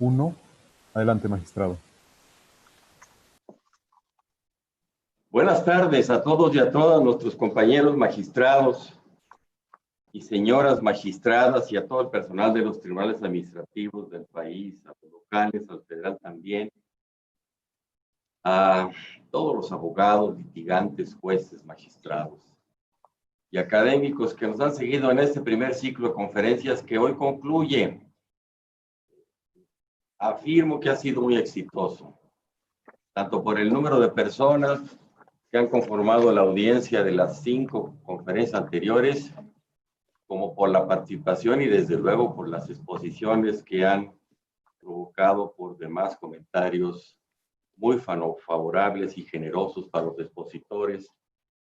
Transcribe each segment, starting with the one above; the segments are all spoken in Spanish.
1. Adelante, magistrado. Buenas tardes a todos y a todas nuestros compañeros magistrados y señoras magistradas y a todo el personal de los tribunales administrativos del país, a los locales, al federal también, a todos los abogados, litigantes, jueces, magistrados y académicos que nos han seguido en este primer ciclo de conferencias que hoy concluye. Afirmo que ha sido muy exitoso, tanto por el número de personas que han conformado la audiencia de las 5 conferencias anteriores, como por la participación y desde luego por las exposiciones que han provocado por demás comentarios muy favorables y generosos para los expositores,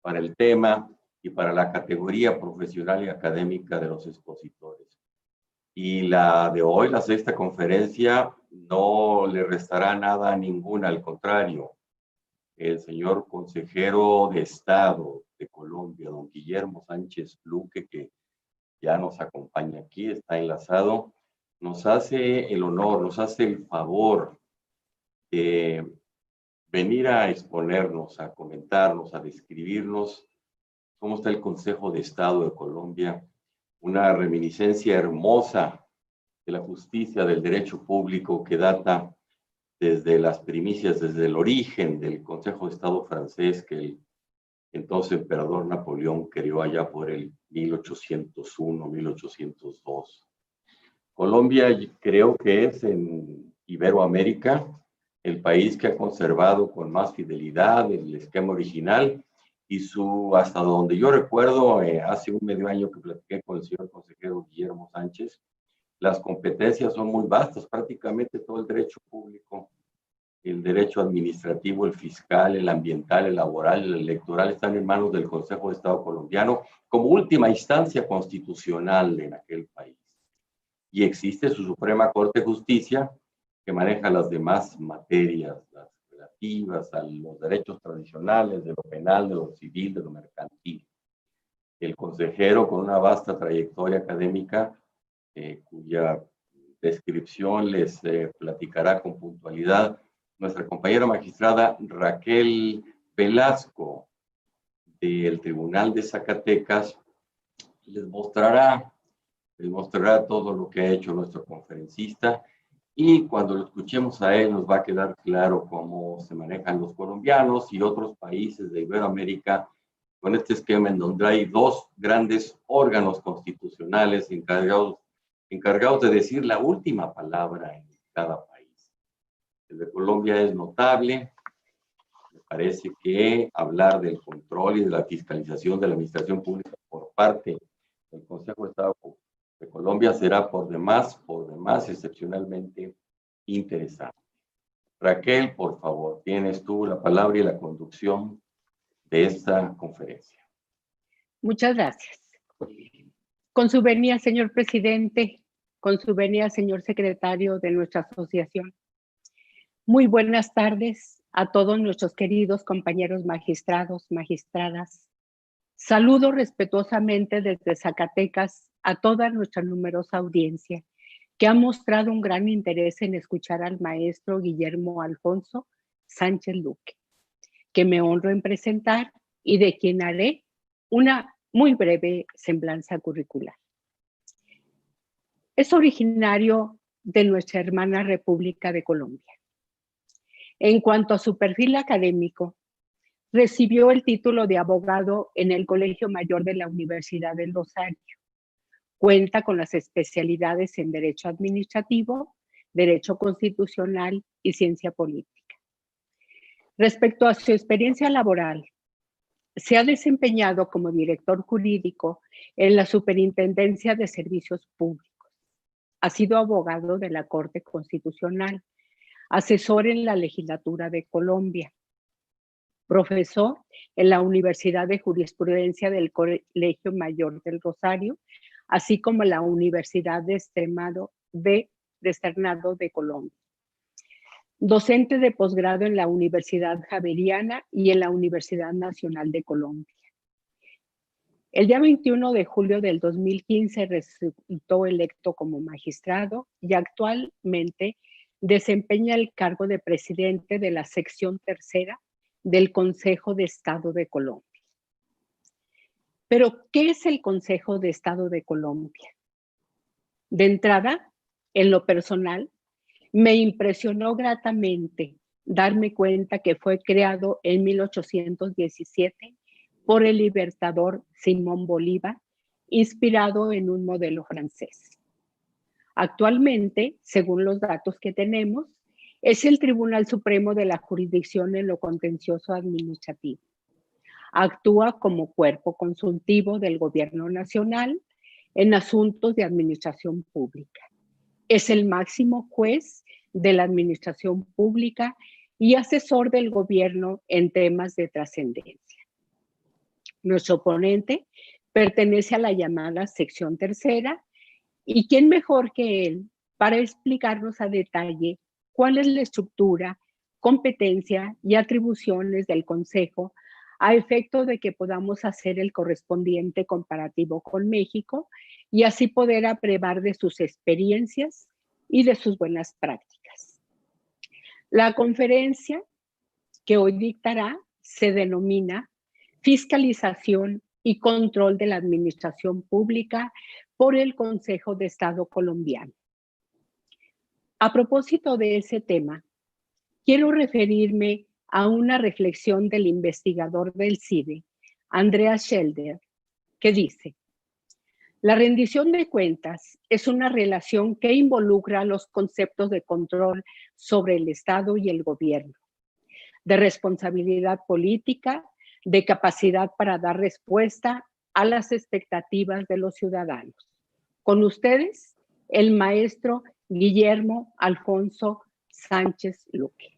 para el tema y para la categoría profesional y académica de los expositores. Y la de hoy, la 6ª conferencia, no le restará nada a ninguna, al contrario. El señor consejero de Estado de Colombia, don Guillermo Sánchez Luque, que ya nos acompaña aquí, está enlazado, nos hace el honor, nos hace el favor de venir a exponernos, a comentarnos, a describirnos cómo está el Consejo de Estado de Colombia, una reminiscencia hermosa de la justicia, del derecho público que data desde las primicias, desde el origen del Consejo de Estado francés que el entonces emperador Napoleón creó allá por el 1801, 1802. Colombia creo que es en Iberoamérica el país que ha conservado con más fidelidad el esquema original y hasta donde yo recuerdo, hace un medio año que platiqué con el señor consejero Guillermo Sánchez, las competencias son muy vastas, prácticamente todo el derecho público, el derecho administrativo, el fiscal, el ambiental, el laboral, el electoral están en manos del Consejo de Estado colombiano como última instancia constitucional en aquel país. Y existe su Suprema Corte de Justicia que maneja las demás materias, las relativas a los derechos tradicionales, de lo penal, de lo civil, de lo mercantil. El consejero con una vasta trayectoria académica, cuya descripción les platicará con puntualidad nuestra compañera magistrada Raquel Velasco del Tribunal de Zacatecas, les mostrará todo lo que ha hecho nuestro conferencista y cuando lo escuchemos a él nos va a quedar claro cómo se manejan los colombianos y otros países de Iberoamérica con este esquema en donde hay 2 grandes órganos constitucionales encargados de decir la última palabra en cada país. El de Colombia es notable. Me parece que hablar del control y de la fiscalización de la administración pública por parte del Consejo de Estado de Colombia será por demás excepcionalmente interesante. Raquel, por favor, tienes tú la palabra y la conducción de esta conferencia. Muchas gracias. Con su venia, señor presidente, con su venia, señor secretario de nuestra asociación. Muy buenas tardes a todos nuestros queridos compañeros magistrados, magistradas. Saludo respetuosamente desde Zacatecas a toda nuestra numerosa audiencia que ha mostrado un gran interés en escuchar al maestro Guillermo Alfonso Sánchez Luque, que me honro en presentar y de quien haré una muy breve semblanza curricular. Es originario de nuestra hermana República de Colombia. En cuanto a su perfil académico, recibió el título de abogado en el Colegio Mayor de la Universidad del Rosario. Cuenta con las especialidades en Derecho Administrativo, Derecho Constitucional y Ciencia Política. Respecto a su experiencia laboral, se ha desempeñado como director jurídico en la Superintendencia de Servicios Públicos. Ha sido abogado de la Corte Constitucional, asesor en la Legislatura de Colombia, profesor en la Universidad de Jurisprudencia del Colegio Mayor del Rosario, así como en la Universidad de Externado de Colombia. Docente de posgrado en la Universidad Javeriana y en la Universidad Nacional de Colombia. El día 21 de julio del 2015 resultó electo como magistrado y actualmente desempeña el cargo de presidente de la sección tercera del Consejo de Estado de Colombia. Pero, ¿qué es el Consejo de Estado de Colombia? De entrada, en lo personal, me impresionó gratamente darme cuenta que fue creado en 1817 por el libertador Simón Bolívar, inspirado en un modelo francés. Actualmente, según los datos que tenemos, es el Tribunal Supremo de la jurisdicción en lo contencioso administrativo. Actúa como cuerpo consultivo del Gobierno Nacional en asuntos de administración pública. Es el máximo juez de la administración pública y asesor del gobierno en temas de trascendencia. Nuestro ponente pertenece a la llamada sección tercera, y quién mejor que él para explicarnos a detalle cuál es la estructura, competencia y atribuciones del Consejo a efecto de que podamos hacer el correspondiente comparativo con México y así poder aprobar de sus experiencias y de sus buenas prácticas. La conferencia que hoy dictará se denomina Fiscalización y Control de la Administración Pública por el Consejo de Estado colombiano. A propósito de ese tema, quiero referirme a una reflexión del investigador del CIDE, Andreas Schelder, que dice: la rendición de cuentas es una relación que involucra los conceptos de control sobre el Estado y el gobierno, de responsabilidad política, de capacidad para dar respuesta a las expectativas de los ciudadanos. Con ustedes, el maestro Guillermo Alfonso Sánchez Luque.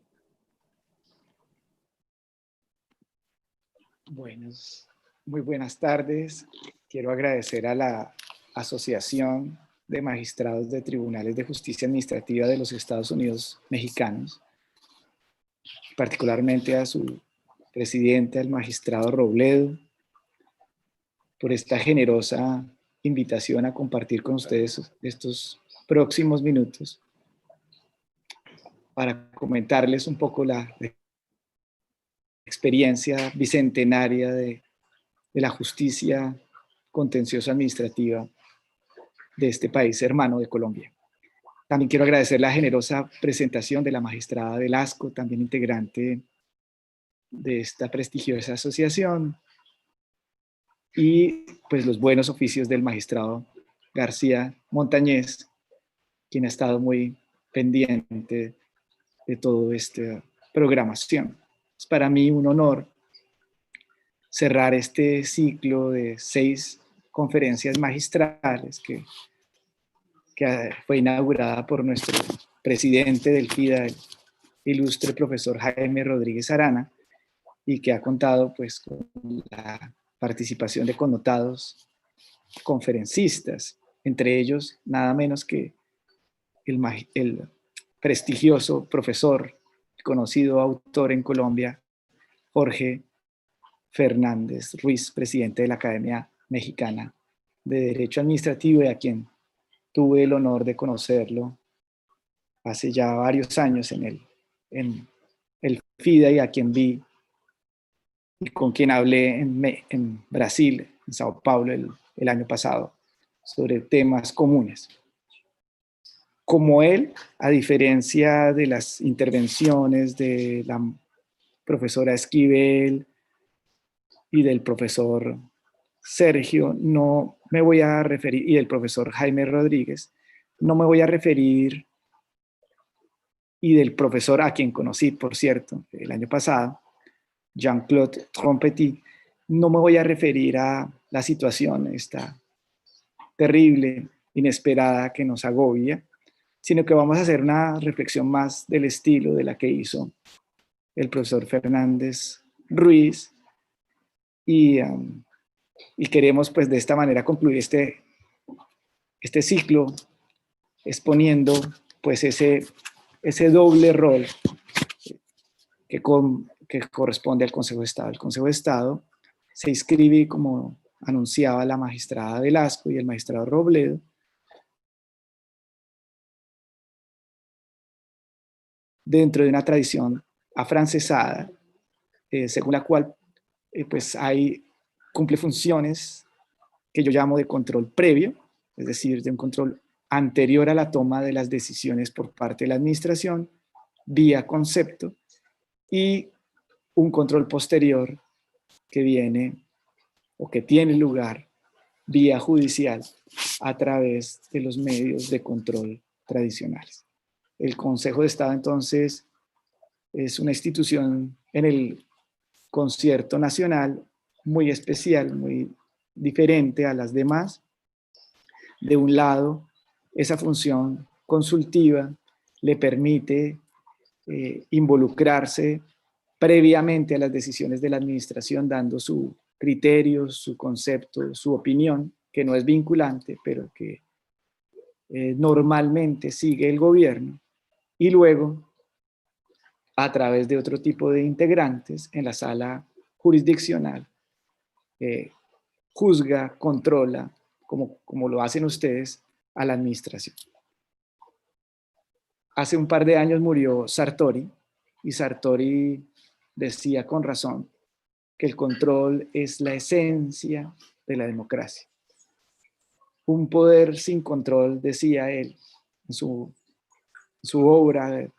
Muy buenas tardes. Quiero agradecer a la Asociación de Magistrados de Tribunales de Justicia Administrativa de los Estados Unidos Mexicanos, particularmente a su presidente, el magistrado Robledo, por esta generosa invitación a compartir con ustedes estos próximos minutos para comentarles un poco la experiencia bicentenaria de la justicia contenciosa administrativa de este país hermano de Colombia. También quiero agradecer la generosa presentación de la magistrada Velasco, también integrante de esta prestigiosa asociación, y pues los buenos oficios del magistrado García Montañez, quien ha estado muy pendiente de toda esta programación. Es para mí un honor cerrar este ciclo de 6 conferencias magistrales que fue inaugurada por nuestro presidente del FIDA, el ilustre profesor Jaime Rodríguez Arana, y que ha contado pues con la participación de connotados conferencistas, entre ellos nada menos que el prestigioso profesor, conocido autor en Colombia, Jorge Fernández Ruiz, presidente de la Academia Mexicana de Derecho Administrativo, y a quien tuve el honor de conocerlo hace ya varios años en el FIDA, y a quien vi y con quien hablé en Brasil, en Sao Paulo, el año pasado, sobre temas comunes. Como él, a diferencia de las intervenciones de la profesora Esquivel y del profesor Sergio, no me voy a referir, y del profesor Jaime Rodríguez, no me voy a referir, y del profesor a quien conocí, por cierto, el año pasado, Jean-Claude Trompetit, no me voy a referir a la situación esta terrible, inesperada que nos agobia, sino que vamos a hacer una reflexión más del estilo de la que hizo el profesor Fernández Ruiz, y queremos pues de esta manera concluir este ciclo exponiendo pues ese doble rol que corresponde al Consejo de Estado. El Consejo de Estado se inscribe, como anunciaba la magistrada Velasco y el magistrado Robledo, dentro de una tradición afrancesada, según la cual pues cumple funciones que yo llamo de control previo, es decir, de un control anterior a la toma de las decisiones por parte de la administración, vía concepto, y un control posterior que viene o que tiene lugar vía judicial a través de los medios de control tradicionales. El Consejo de Estado, entonces, es una institución en el concierto nacional muy especial, muy diferente a las demás. De un lado, esa función consultiva le permite involucrarse previamente a las decisiones de la administración, dando su criterio, su concepto, su opinión, que no es vinculante, pero que normalmente sigue el gobierno, y luego, a través de otro tipo de integrantes en la sala jurisdiccional, juzga, controla, como lo hacen ustedes, a la administración. Hace un par de años murió Sartori, y Sartori decía con razón que el control es la esencia de la democracia. Un poder sin control, decía él en su obra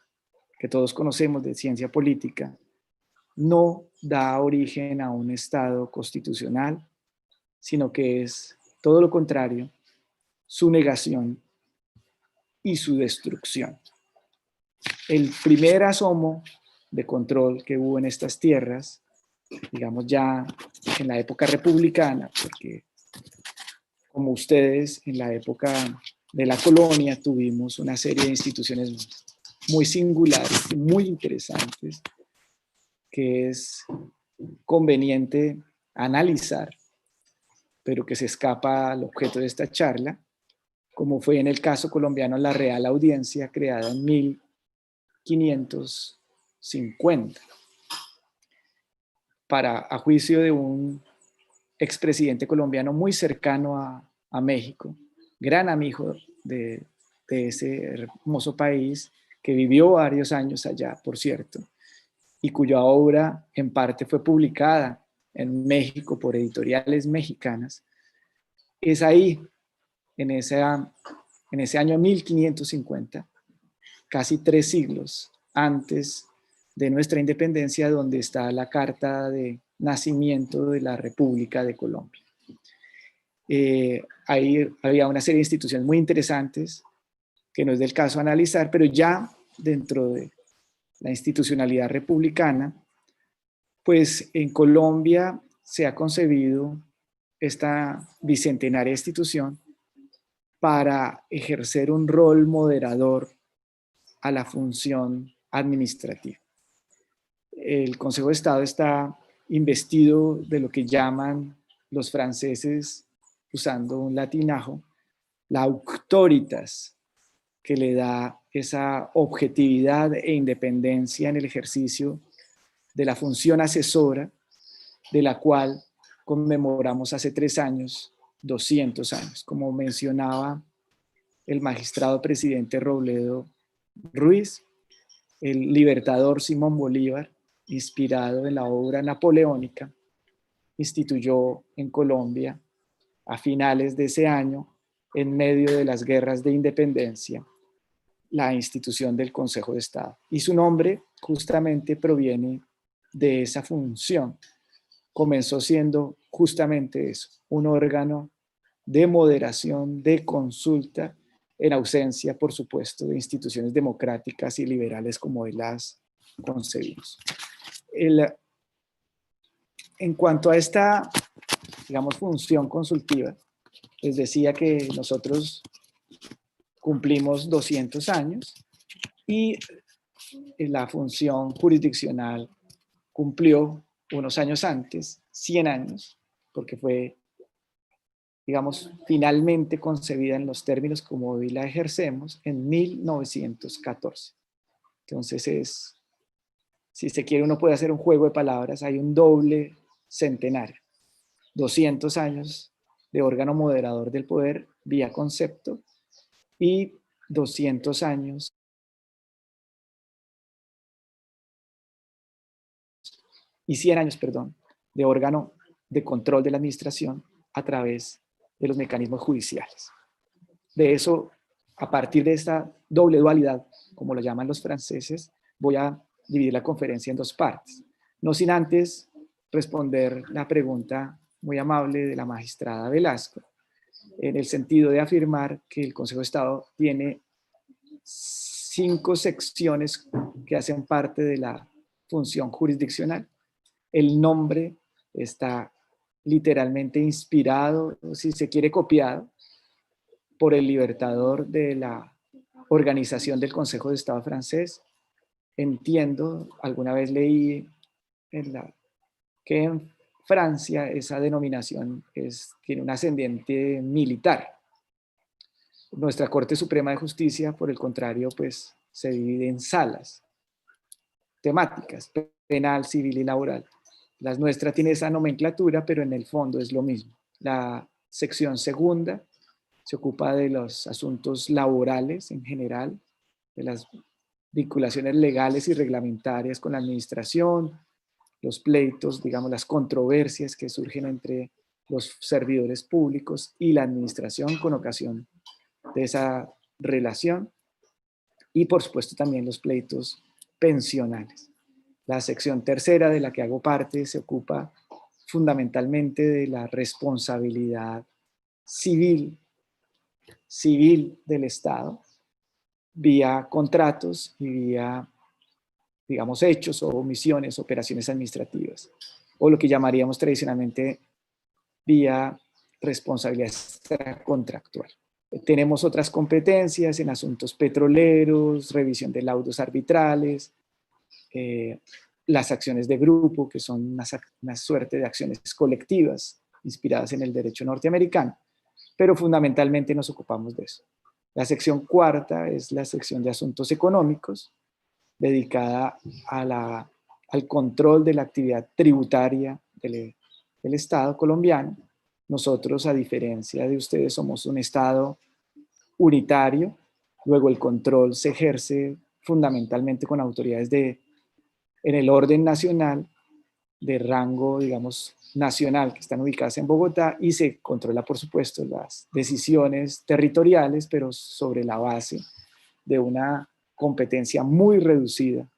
que todos conocemos de ciencia política, no da origen a un Estado constitucional, sino que es todo lo contrario, su negación y su destrucción. El primer asomo de control que hubo en estas tierras, digamos ya en la época republicana, porque como ustedes en la época de la colonia tuvimos una serie de instituciones muy singulares y muy interesantes que es conveniente analizar, pero que se escapa al objeto de esta charla, como fue en el caso colombiano la Real Audiencia, creada en 1550, a juicio de un expresidente colombiano muy cercano a México, gran amigo de ese hermoso país, que vivió varios años allá, por cierto, y cuya obra en parte fue publicada en México por editoriales mexicanas. Es ahí, en ese año 1550, casi 3 siglos antes de nuestra independencia, donde está la carta de nacimiento de la República de Colombia. Ahí había una serie de instituciones muy interesantes que no es del caso analizar, pero ya dentro de la institucionalidad republicana, pues en Colombia se ha concebido esta bicentenaria institución para ejercer un rol moderador a la función administrativa. El Consejo de Estado está investido de lo que llaman los franceses, usando un latinajo, la auctoritas, que le da esa objetividad e independencia en el ejercicio de la función asesora, de la cual conmemoramos hace 3 años, 200 años, como mencionaba el magistrado presidente Robledo Ruiz, el libertador Simón Bolívar, inspirado en la obra napoleónica, instituyó en Colombia a finales de ese año, en medio de las guerras de independencia, la institución del Consejo de Estado. Y su nombre justamente proviene de esa función. Comenzó siendo justamente eso, un órgano de moderación, de consulta, en ausencia, por supuesto, de instituciones democráticas y liberales como hoy las concebimos. En cuanto a esta, digamos, función consultiva, les decía que nosotros cumplimos 200 años y la función jurisdiccional cumplió unos años antes, 100 años, porque fue, digamos, finalmente concebida en los términos como hoy la ejercemos en 1914. Entonces si se quiere, uno puede hacer un juego de palabras, hay un doble centenario, 200 años de órgano moderador del poder vía concepto y 200 años y 100 años, perdón, de órgano de control de la administración a través de los mecanismos judiciales. De eso, a partir de esta doble dualidad, como lo llaman los franceses, voy a dividir la conferencia en dos partes. No sin antes responder la pregunta muy amable de la magistrada Velasco, en el sentido de afirmar que el Consejo de Estado tiene 5 secciones que hacen parte de la función jurisdiccional. El nombre está literalmente inspirado, si se quiere copiado, por el libertador de la organización del Consejo de Estado francés. Entiendo, alguna vez leí que en Francia esa denominación tiene un ascendiente militar. Nuestra Corte Suprema de Justicia, por el contrario, pues se divide en salas temáticas, penal, civil y laboral. La nuestra tiene esa nomenclatura, pero en el fondo es lo mismo. La sección segunda se ocupa de los asuntos laborales en general, de las vinculaciones legales y reglamentarias con la administración, los pleitos, digamos, las controversias que surgen entre los servidores públicos y la administración con ocasión de esa relación, y por supuesto también los pleitos pensionales. La sección tercera, de la que hago parte, se ocupa fundamentalmente de la responsabilidad civil del Estado, vía contratos y vía, digamos, hechos o omisiones, operaciones administrativas, o lo que llamaríamos tradicionalmente vía responsabilidad extracontractual. Tenemos otras competencias en asuntos petroleros, revisión de laudos arbitrales, las acciones de grupo, que son una suerte de acciones colectivas inspiradas en el derecho norteamericano, pero fundamentalmente nos ocupamos de eso. La sección cuarta es la sección de asuntos económicos, dedicada al control de la actividad tributaria del Estado colombiano. Nosotros, a diferencia de ustedes, somos un Estado unitario, luego el control se ejerce fundamentalmente con autoridades en el orden nacional, de rango, digamos, nacional, que están ubicadas en Bogotá, y se controla, por supuesto, las decisiones territoriales, pero sobre la base de una competencia muy reducida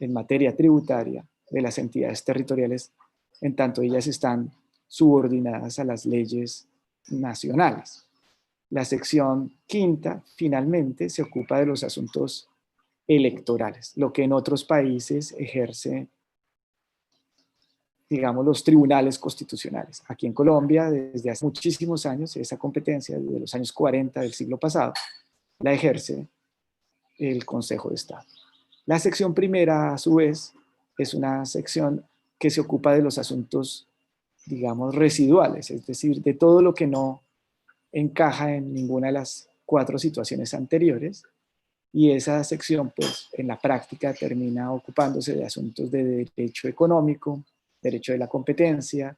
en materia tributaria de las entidades territoriales, en tanto ellas están subordinadas a las leyes nacionales. La sección quinta, finalmente, se ocupa de los asuntos electorales, lo que en otros países ejerce, digamos, los tribunales constitucionales. Aquí en Colombia, desde hace muchísimos años, esa competencia, desde los años 40 del siglo pasado, la ejerce el Consejo de Estado. La sección primera, a su vez, es una sección que se ocupa de los asuntos, digamos, residuales, es decir, de todo lo que no encaja en ninguna de las 4 situaciones anteriores, y esa sección, pues, en la práctica termina ocupándose de asuntos de derecho económico, derecho de la competencia,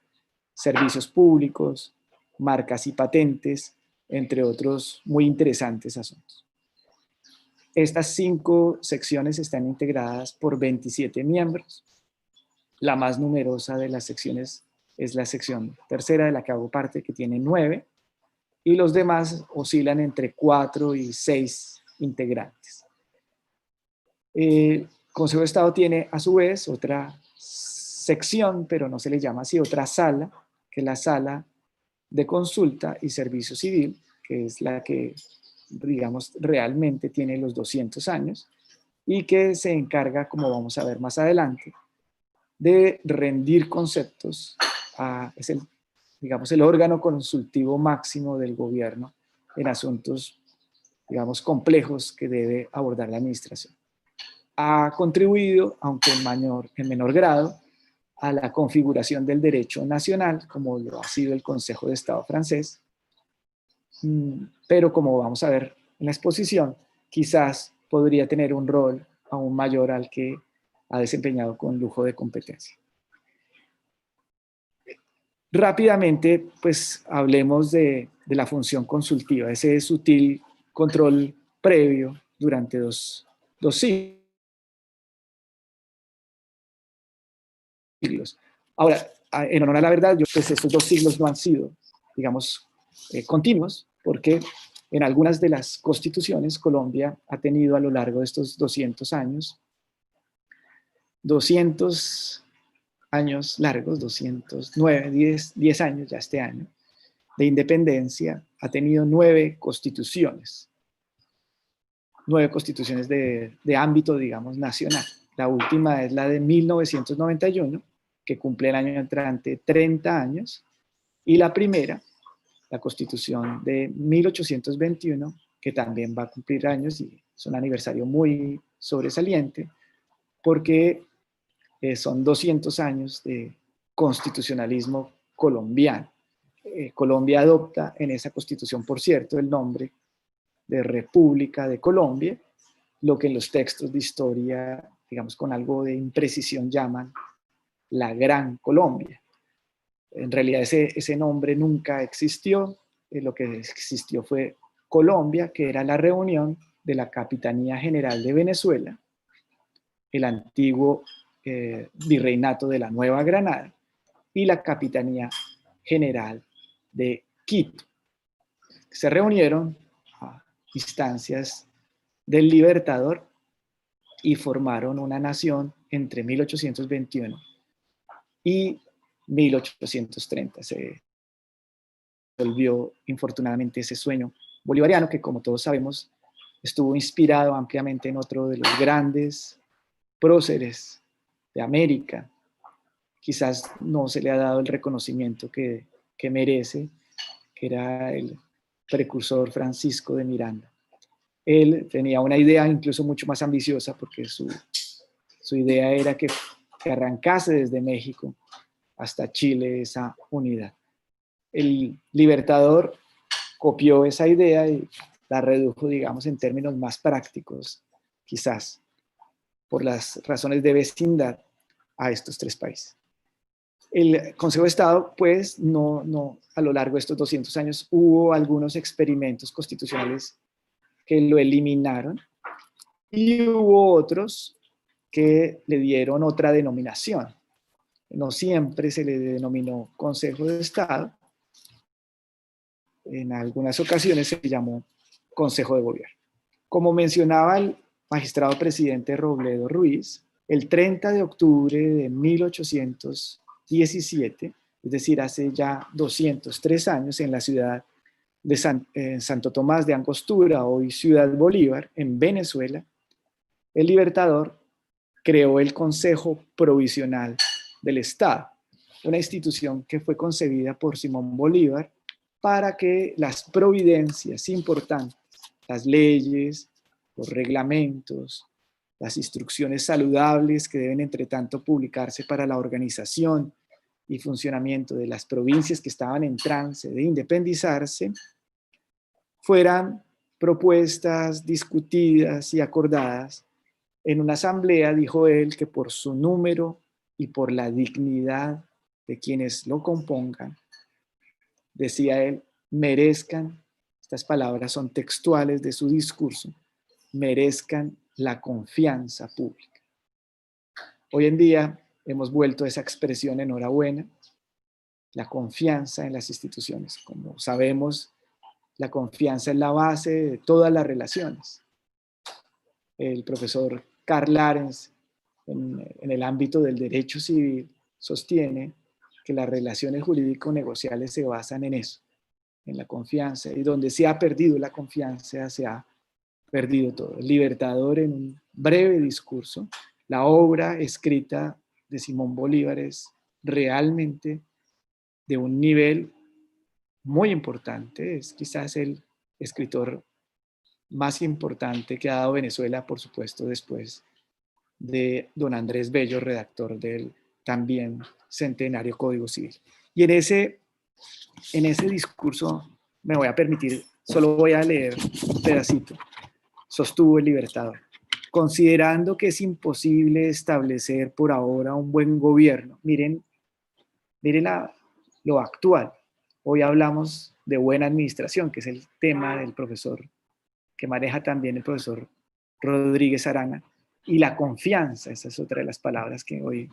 servicios públicos, marcas y patentes, entre otros muy interesantes asuntos. Estas 5 secciones están integradas por 27 miembros. La más numerosa de las secciones es la sección tercera, de la que hago parte, que tiene 9, y los demás oscilan entre 4 y 6 integrantes. El Consejo de Estado tiene, a su vez, otra sección, pero no se le llama así, otra sala, que es la sala de consulta y servicio civil, que es la que, digamos, realmente tiene los 200 años y que se encarga, como vamos a ver más adelante, de rendir conceptos. Es el, digamos, el órgano consultivo máximo del gobierno en asuntos, digamos, complejos que debe abordar la administración. Ha contribuido, aunque en menor grado, a la configuración del derecho nacional, como lo ha sido el Consejo de Estado francés, pero como vamos a ver en la exposición, quizás podría tener un rol aún mayor al que ha desempeñado con lujo de competencia. Rápidamente, pues hablemos de la función consultiva, ese sutil control previo durante dos siglos. siglos. Ahora, en honor a la verdad, pues estos 2 siglos no han sido, digamos, continuos, porque en algunas de las constituciones Colombia ha tenido a lo largo de estos 200 años, 200 años largos, 209, 10 años ya este año, de independencia, ha tenido 9 constituciones. 9 constituciones de ámbito, digamos, nacional. La última es la de 1991, que cumple el año entrante 30 años, y la primera, la Constitución de 1821, que también va a cumplir años y es un aniversario muy sobresaliente, porque son 200 años de constitucionalismo colombiano. Colombia adopta en esa Constitución, por cierto, el nombre de República de Colombia, lo que en los textos de historia, digamos con algo de imprecisión, llaman la Gran Colombia. En realidad ese nombre nunca existió, lo que existió fue Colombia, que era la reunión de la Capitanía General de Venezuela, el antiguo virreinato de la Nueva Granada y la Capitanía General de Quito. Se reunieron a instancias del Libertador y formaron una nación entre 1821 y 1830. Se volvió infortunadamente ese sueño bolivariano que, como todos sabemos, estuvo inspirado ampliamente en otro de los grandes próceres de América. Quizás no se le ha dado el reconocimiento que merece, que era el precursor Francisco de Miranda. Él tenía una idea incluso mucho más ambiciosa, porque su idea era que arrancase desde México hasta Chile esa unidad. El Libertador copió esa idea y la redujo, digamos, en términos más prácticos, quizás por las razones de vecindad, a estos 3 países. El Consejo de Estado, pues, no, a lo largo de estos 200 años hubo algunos experimentos constitucionales que lo eliminaron y hubo otros que le dieron otra denominación. No siempre se le denominó Consejo de Estado. En algunas ocasiones se llamó Consejo de Gobierno. Como mencionaba el magistrado presidente Robledo Ruiz, el 30 de octubre de 1817, es decir, hace ya 203 años, en la ciudad de Santo Tomás de Angostura, hoy Ciudad Bolívar, en Venezuela, el Libertador creó el Consejo Provisional del Estado, una institución que fue concebida por Simón Bolívar para que las providencias importantes, las leyes, los reglamentos, las instrucciones saludables que deben entre tanto publicarse para la organización y funcionamiento de las provincias que estaban en trance de independizarse, fueran propuestas, discutidas y acordadas en una asamblea, dijo él, que por su número y por la dignidad de quienes lo compongan, decía él, merezcan, estas palabras son textuales de su discurso, merezcan la confianza pública. Hoy en día hemos vuelto a esa expresión enhorabuena, la confianza en las instituciones. Como sabemos, la confianza es la base de todas las relaciones. El profesor Karl Larens, en el ámbito del derecho civil, sostiene que las relaciones jurídico-negociales se basan en eso, en la confianza, y donde se ha perdido la confianza, se ha perdido todo. El Libertador, en un breve discurso, la obra escrita de Simón Bolívar es realmente de un nivel muy importante, es quizás el escritor más importante que ha dado Venezuela, por supuesto, después de don Andrés Bello, redactor del también centenario Código Civil. Y en ese discurso me voy a permitir, solo voy a leer un pedacito. Sostuvo el Libertador: considerando que es imposible establecer por ahora un buen gobierno. Miren lo actual. Hoy hablamos de buena administración, que es el tema del profesor, que maneja también el profesor Rodríguez Arana, y la confianza, esa es otra de las palabras que hoy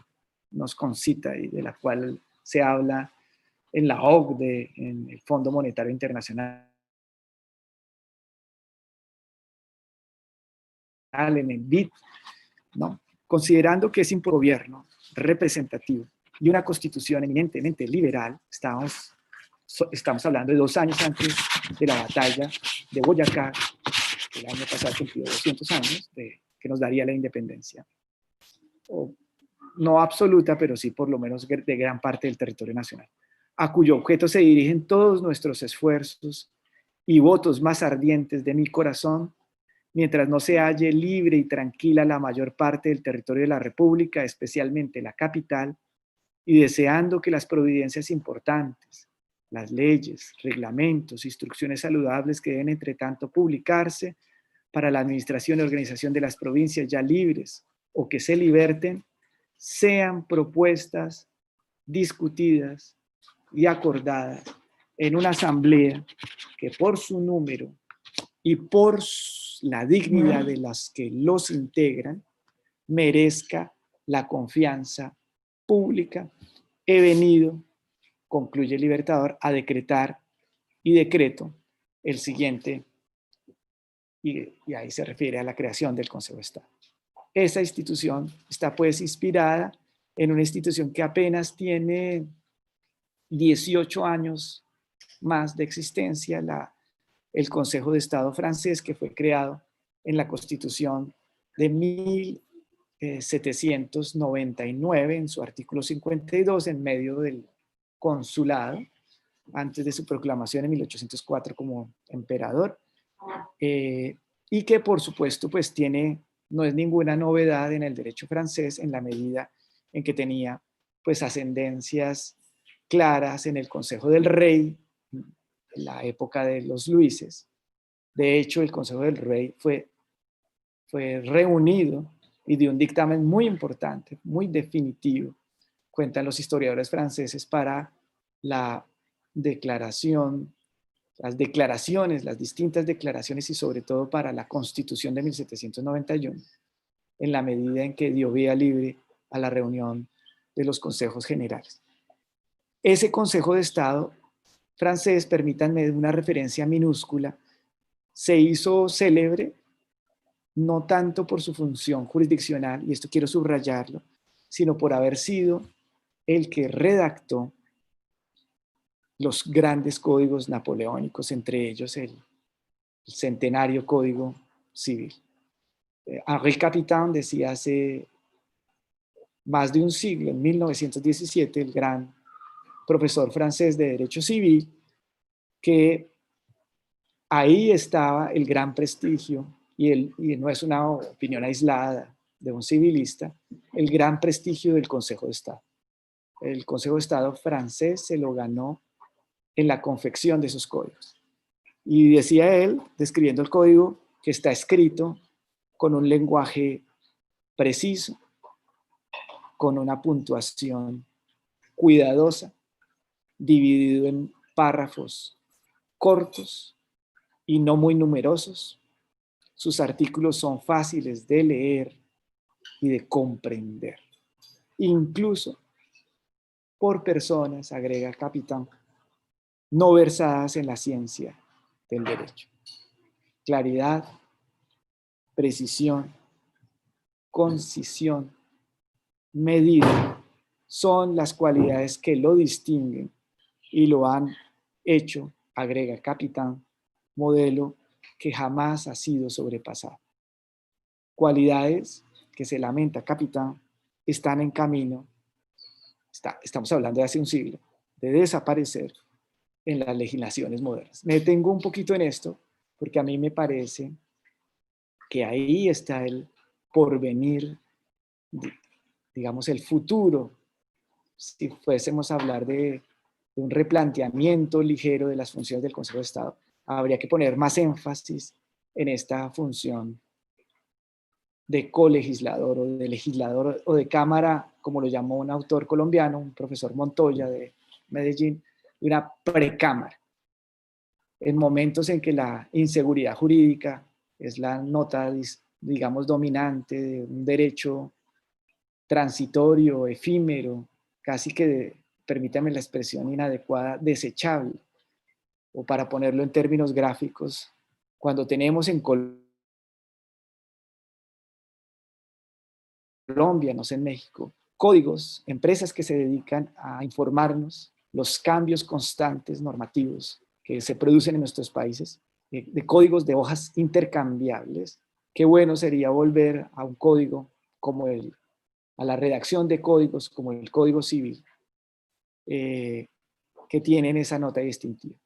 nos concita y de la cual se habla en la OCDE, en el Fondo Monetario Internacional, en el BID, ¿no? Considerando que es un gobierno representativo y una constitución eminentemente liberal, estamos hablando de 2 años antes de la batalla de Boyacá, el año pasado cumplió 200 años, que nos daría la independencia. O, no absoluta, pero sí por lo menos de gran parte del territorio nacional, a cuyo objeto se dirigen todos nuestros esfuerzos y votos más ardientes de mi corazón, mientras no se halle libre y tranquila la mayor parte del territorio de la República, especialmente la capital, y deseando que las providencias importantes, las leyes, reglamentos, instrucciones saludables que deben entre tanto publicarse para la administración y organización de las provincias ya libres o que se liberten, sean propuestas, discutidas y acordadas en una asamblea que por su número y por la dignidad de las que los integran, merezca la confianza pública. He venido, concluye el Libertador, a decretar y decreto el siguiente, y ahí se refiere a la creación del Consejo de Estado. Esta institución está pues inspirada en una institución que apenas tiene 18 años más de existencia, el Consejo de Estado francés, que fue creado en la Constitución de 1799, en su artículo 52, en medio del consulado, antes de su proclamación en 1804 como emperador, y que por supuesto pues no es ninguna novedad en el derecho francés en la medida en que tenía pues ascendencias claras en el Consejo del Rey, en la época de los Luises. De hecho, el Consejo del Rey fue reunido y dio un dictamen muy importante, muy definitivo, cuentan los historiadores franceses, para las distintas declaraciones y sobre todo para la Constitución de 1791, en la medida en que dio vía libre a la reunión de los consejos generales. Ese Consejo de Estado francés, permítanme una referencia minúscula, se hizo célebre no tanto por su función jurisdiccional, y esto quiero subrayarlo, sino por haber sido el que redactó los grandes códigos napoleónicos, entre ellos el centenario Código Civil. Henri Capitant decía hace más de un siglo, en 1917, el gran profesor francés de Derecho Civil, que ahí estaba el gran prestigio, y no es una opinión aislada de un civilista, el gran prestigio del Consejo de Estado. El Consejo de Estado francés se lo ganó en la confección de esos códigos. Y decía él, describiendo el código, que está escrito con un lenguaje preciso, con una puntuación cuidadosa, dividido en párrafos cortos y no muy numerosos. Sus artículos son fáciles de leer y de comprender, incluso por personas, agrega Capitant, no versadas en la ciencia del derecho. Claridad, precisión, concisión, medida son las cualidades que lo distinguen y lo han hecho, agrega Capitant, modelo que jamás ha sido sobrepasado. Cualidades que, se lamenta Capitant, están en camino, estamos hablando de hace un siglo, de desaparecer en las legislaciones modernas. Me detengo un poquito en esto porque a mí me parece que ahí está el porvenir, digamos el futuro, si fuésemos a hablar de un replanteamiento ligero de las funciones del Consejo de Estado. Habría que poner más énfasis en esta función de colegislador o de legislador o de cámara, como lo llamó un autor colombiano, un profesor Montoya de Medellín, una precámara. En momentos en que la inseguridad jurídica es la nota, digamos, dominante de un derecho transitorio, efímero, casi que, permítame la expresión inadecuada, desechable, o para ponerlo en términos gráficos, cuando tenemos en Colombia, no sé, en México, códigos, empresas que se dedican a informarnos los cambios constantes normativos que se producen en nuestros países, de códigos de hojas intercambiables, qué bueno sería volver a un código como a la redacción de códigos como el Código Civil, que tienen esa nota distintiva.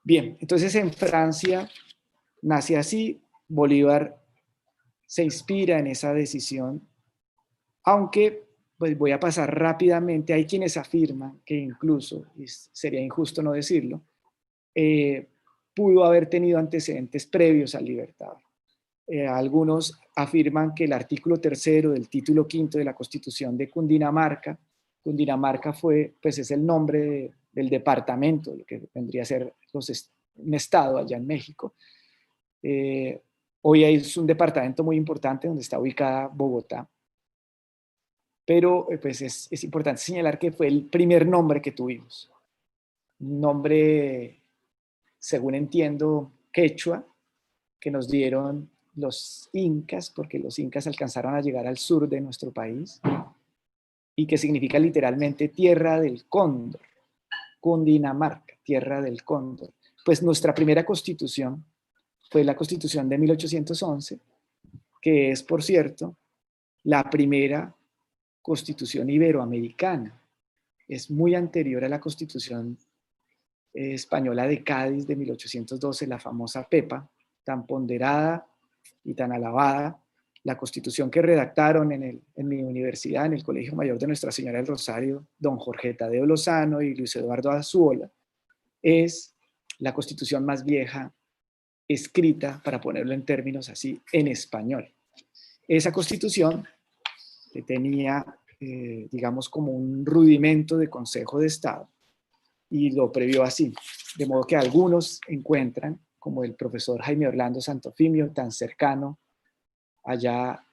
Bien, entonces en Francia nace así, Bolívar se inspira en esa decisión, aunque pues voy a pasar rápidamente, hay quienes afirman que incluso, y sería injusto no decirlo, pudo haber tenido antecedentes previos al Libertador. Algunos afirman que el artículo 3 del título 5 de la Constitución de Cundinamarca fue, pues es el nombre del departamento, lo que vendría a ser un estado allá en México. Hoy es un departamento muy importante donde está ubicada Bogotá, pero pues es importante señalar que fue el primer nombre que tuvimos. Un nombre, según entiendo, quechua, que nos dieron los incas, porque los incas alcanzaron a llegar al sur de nuestro país, y que significa literalmente tierra del cóndor, Cundinamarca, tierra del cóndor. Pues nuestra primera constitución fue la Constitución de 1811, que es, por cierto, la primera constitución iberoamericana. Es muy anterior a la Constitución española de Cádiz de 1812, la famosa PEPA, tan ponderada y tan alabada. La Constitución que redactaron en mi universidad, en el Colegio Mayor de Nuestra Señora del Rosario, don Jorge Tadeo Lozano y Luis Eduardo Azuola, es la Constitución más vieja escrita, para ponerlo en términos así, en español. Esa Constitución tenía, digamos, como un rudimento de Consejo de Estado, y lo previó así, de modo que algunos encuentran, como el profesor Jaime Orlando Santofimio, tan cercano allá,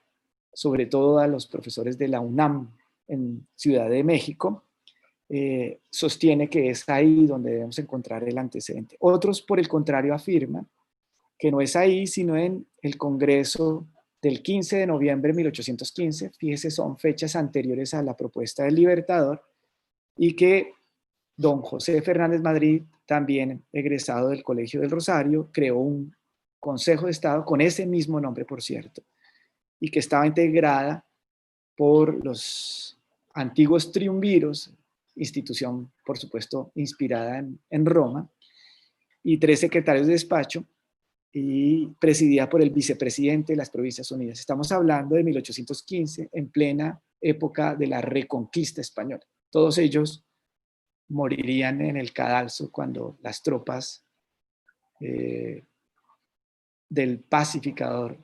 sobre todo a los profesores de la UNAM en Ciudad de México, sostiene que es ahí donde debemos encontrar el antecedente. Otros, por el contrario, afirman que no es ahí, sino en el Congreso del 15 de noviembre de 1815, fíjese, son fechas anteriores a la propuesta del Libertador, y que don José Fernández Madrid, también egresado del Colegio del Rosario, creó un Consejo de Estado con ese mismo nombre, por cierto, y que estaba integrada por los antiguos triunviros, institución, por supuesto, inspirada en Roma, y 3 secretarios de despacho, y presidida por el vicepresidente de las Provincias Unidas. Estamos hablando de 1815, en plena época de la Reconquista española. Todos ellos morirían en el cadalso cuando las tropas del pacificador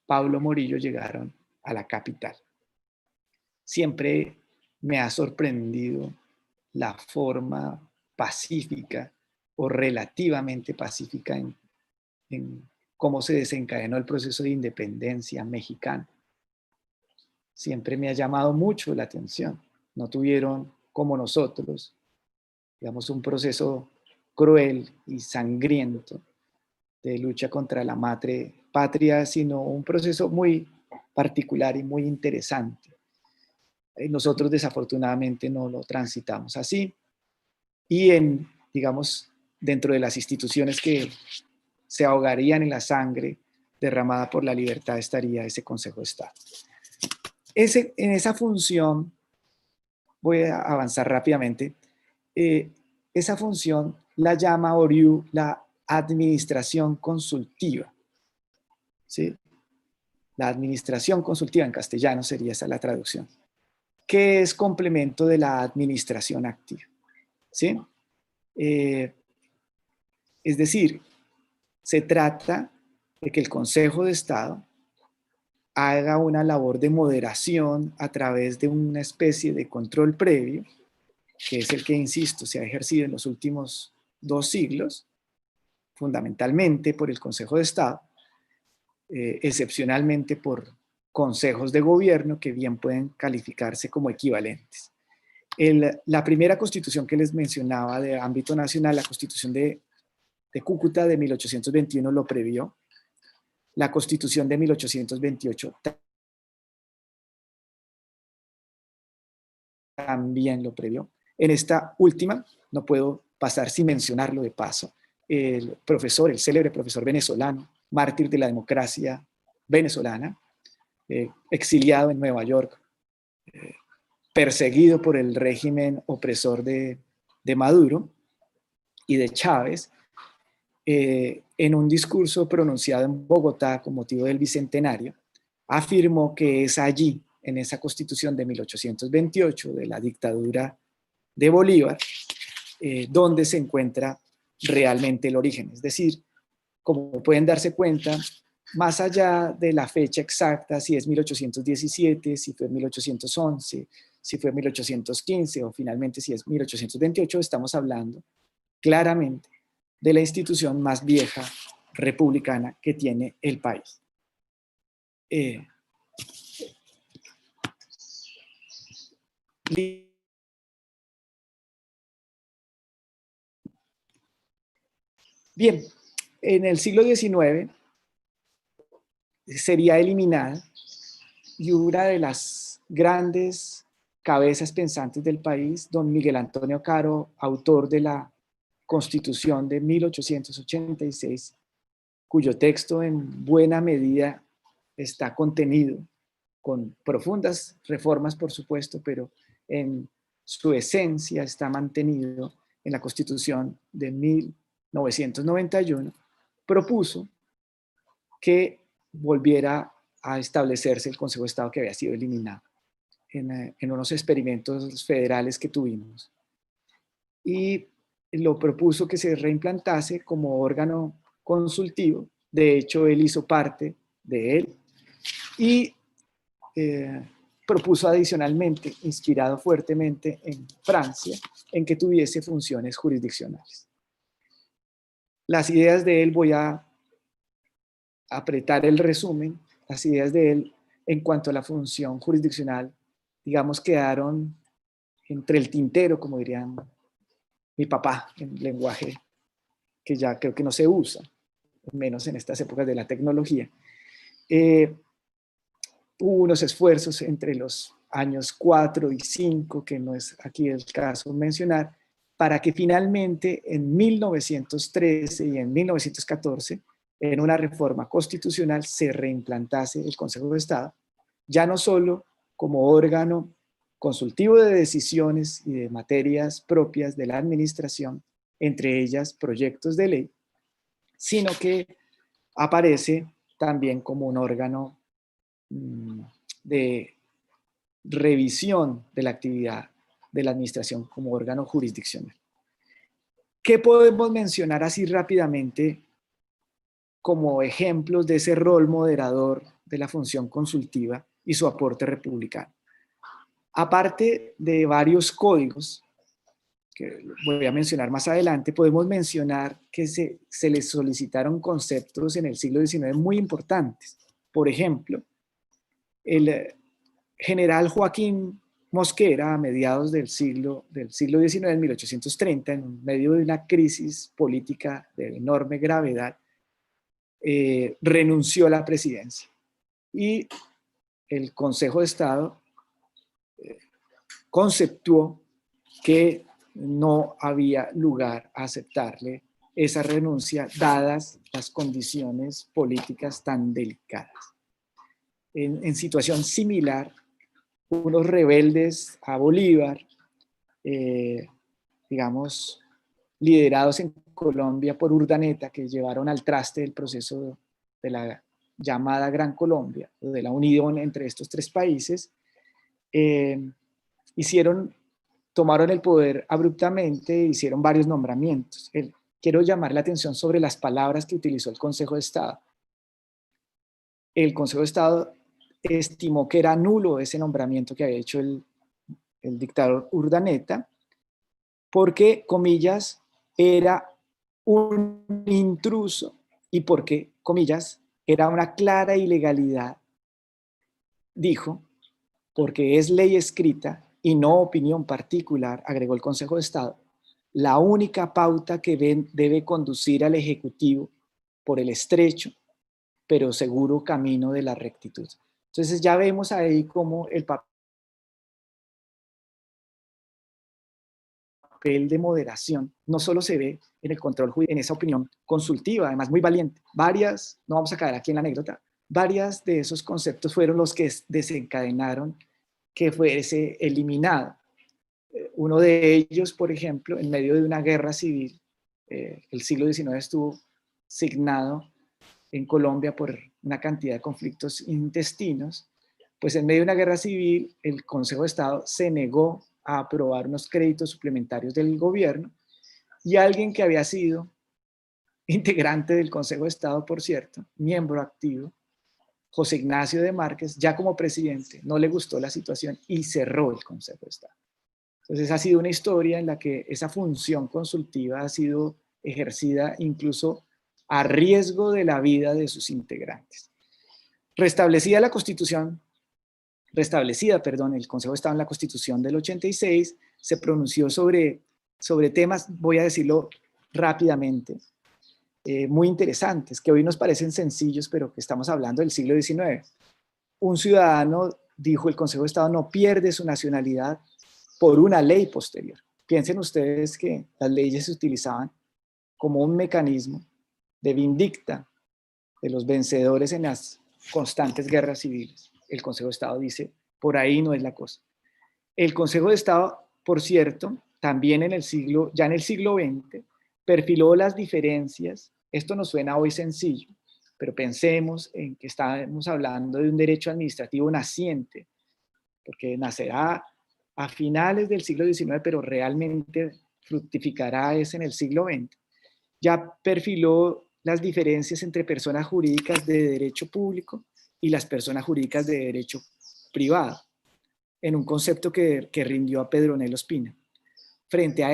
Pablo Morillo llegaron a la capital. Siempre me ha sorprendido la forma pacífica o relativamente pacífica en cómo se desencadenó el proceso de independencia mexicano. Siempre me ha llamado mucho la atención. No tuvieron, como nosotros, digamos, un proceso cruel y sangriento de lucha contra la madre patria, sino un proceso muy particular y muy interesante. Nosotros desafortunadamente no lo transitamos así, y digamos, dentro de las instituciones que se ahogarían en la sangre derramada por la libertad estaría ese Consejo de Estado. En esa función, voy a avanzar rápidamente, esa función la llama Oriú la administración consultiva, ¿sí? La administración consultiva, en castellano sería esa la traducción, que es complemento de la administración activa, ¿sí? Es decir, se trata de que el Consejo de Estado haga una labor de moderación a través de una especie de control previo, que es el que, insisto, se ha ejercido en los últimos 2 siglos, fundamentalmente por el Consejo de Estado, excepcionalmente por consejos de gobierno que bien pueden calificarse como equivalentes. La primera constitución que les mencionaba de ámbito nacional, la constitución de Cúcuta de 1821 lo previó. La constitución de 1828 también lo previó. En esta última, no puedo pasar sin mencionarlo de paso, el célebre profesor venezolano, mártir de la democracia venezolana, exiliado en Nueva York, perseguido por el régimen opresor de Maduro y de Chávez, en un discurso pronunciado en Bogotá con motivo del Bicentenario, afirmó que es allí, en esa constitución de 1828, de la dictadura de Bolívar, donde se encuentra realmente el origen. Es decir, como pueden darse cuenta, más allá de la fecha exacta, si es 1817, si fue 1811, si fue 1815 o finalmente si es 1828, estamos hablando claramente de la institución más vieja republicana que tiene el país. Bien, en el siglo XIX sería eliminada y una de las grandes cabezas pensantes del país, don Miguel Antonio Caro, autor de la Constitución de 1886, cuyo texto en buena medida está contenido, con profundas reformas por supuesto, pero en su esencia está mantenido en la Constitución de 1991, propuso que volviera a establecerse el Consejo de Estado que había sido eliminado en unos experimentos federales que tuvimos. Y lo propuso que se reimplantase como órgano consultivo. De hecho, él hizo parte de él. Y propuso adicionalmente, inspirado fuertemente en Francia, en que tuviese funciones jurisdiccionales. Las ideas de él, voy a apretar el resumen, las ideas de él en cuanto a la función jurisdiccional, digamos, quedaron entre el tintero, como dirían mi papá, en lenguaje que ya creo que no se usa, menos en estas épocas de la tecnología. Hubo unos esfuerzos entre los años 4 y 5, que no es aquí el caso mencionar, para que finalmente en 1913 y en 1914, en una reforma constitucional, se reimplantase el Consejo de Estado, ya no solo como órgano consultivo de decisiones y de materias propias de la administración, entre ellas proyectos de ley, sino que aparece también como un órgano de revisión de la actividad de la administración como órgano jurisdiccional. ¿Qué podemos mencionar así rápidamente como ejemplos de ese rol moderador de la función consultiva y su aporte republicano? Aparte de varios códigos, que voy a mencionar más adelante, podemos mencionar que se les solicitaron conceptos en el siglo XIX muy importantes. Por ejemplo, el general Joaquín Mosquera, a mediados del siglo XIX, en 1830, en medio de una crisis política de enorme gravedad, renunció a la presidencia. Y el Consejo de Estado conceptuó que no había lugar a aceptarle esa renuncia, dadas las condiciones políticas tan delicadas. En situación similar, unos rebeldes a Bolívar, digamos, liderados en Colombia por Urdaneta, que llevaron al traste el proceso de la llamada Gran Colombia, de la unión entre estos tres países, tomaron el poder abruptamente, hicieron varios nombramientos. Quiero llamar la atención sobre las palabras que utilizó el Consejo de Estado. El Consejo de Estado estimó que era nulo ese nombramiento que había hecho el dictador Urdaneta, porque, comillas, era un intruso y porque, comillas, era una clara ilegalidad dijo, porque es ley escrita y no opinión particular, agregó el Consejo de Estado, la única pauta que debe conducir al Ejecutivo por el estrecho pero seguro camino de la rectitud. Entonces ya vemos ahí cómo el papel de moderación no solo se ve en el control judicial, en esa opinión consultiva, además muy valiente. No vamos a caer aquí en la anécdota, varias de esos conceptos fueron los que desencadenaron que fuese eliminado. Uno de ellos, por ejemplo, en medio de una guerra civil, el siglo XIX estuvo signado en Colombia por una cantidad de conflictos intestinos, pues en medio de una guerra civil el Consejo de Estado se negó a aprobar unos créditos suplementarios del gobierno y alguien que había sido integrante del Consejo de Estado, por cierto, miembro activo, José Ignacio de Márquez, ya como presidente, no le gustó la situación y cerró el Consejo de Estado. Entonces ha sido una historia en la que esa función consultiva ha sido ejercida incluso a riesgo de la vida de sus integrantes. Restablecida, el Consejo de Estado en la Constitución del 86, se pronunció sobre temas, voy a decirlo rápidamente, muy interesantes, que hoy nos parecen sencillos, pero que estamos hablando del siglo XIX. Un ciudadano, dijo el Consejo de Estado, no pierde su nacionalidad por una ley posterior. Piensen ustedes que las leyes se utilizaban como un mecanismo de vindicta de los vencedores en las constantes guerras civiles. El Consejo de Estado dice, por ahí no es la cosa. El Consejo de Estado, por cierto, también ya en el siglo XX, perfiló las diferencias. Esto nos suena hoy sencillo, pero pensemos en que estamos hablando de un derecho administrativo naciente, porque nacerá a finales del siglo XIX, pero realmente fructificará en el siglo XX. Ya perfiló las diferencias entre personas jurídicas de derecho público y las personas jurídicas de derecho privado, en un concepto que rindió a Pedronel Ospina. Frente a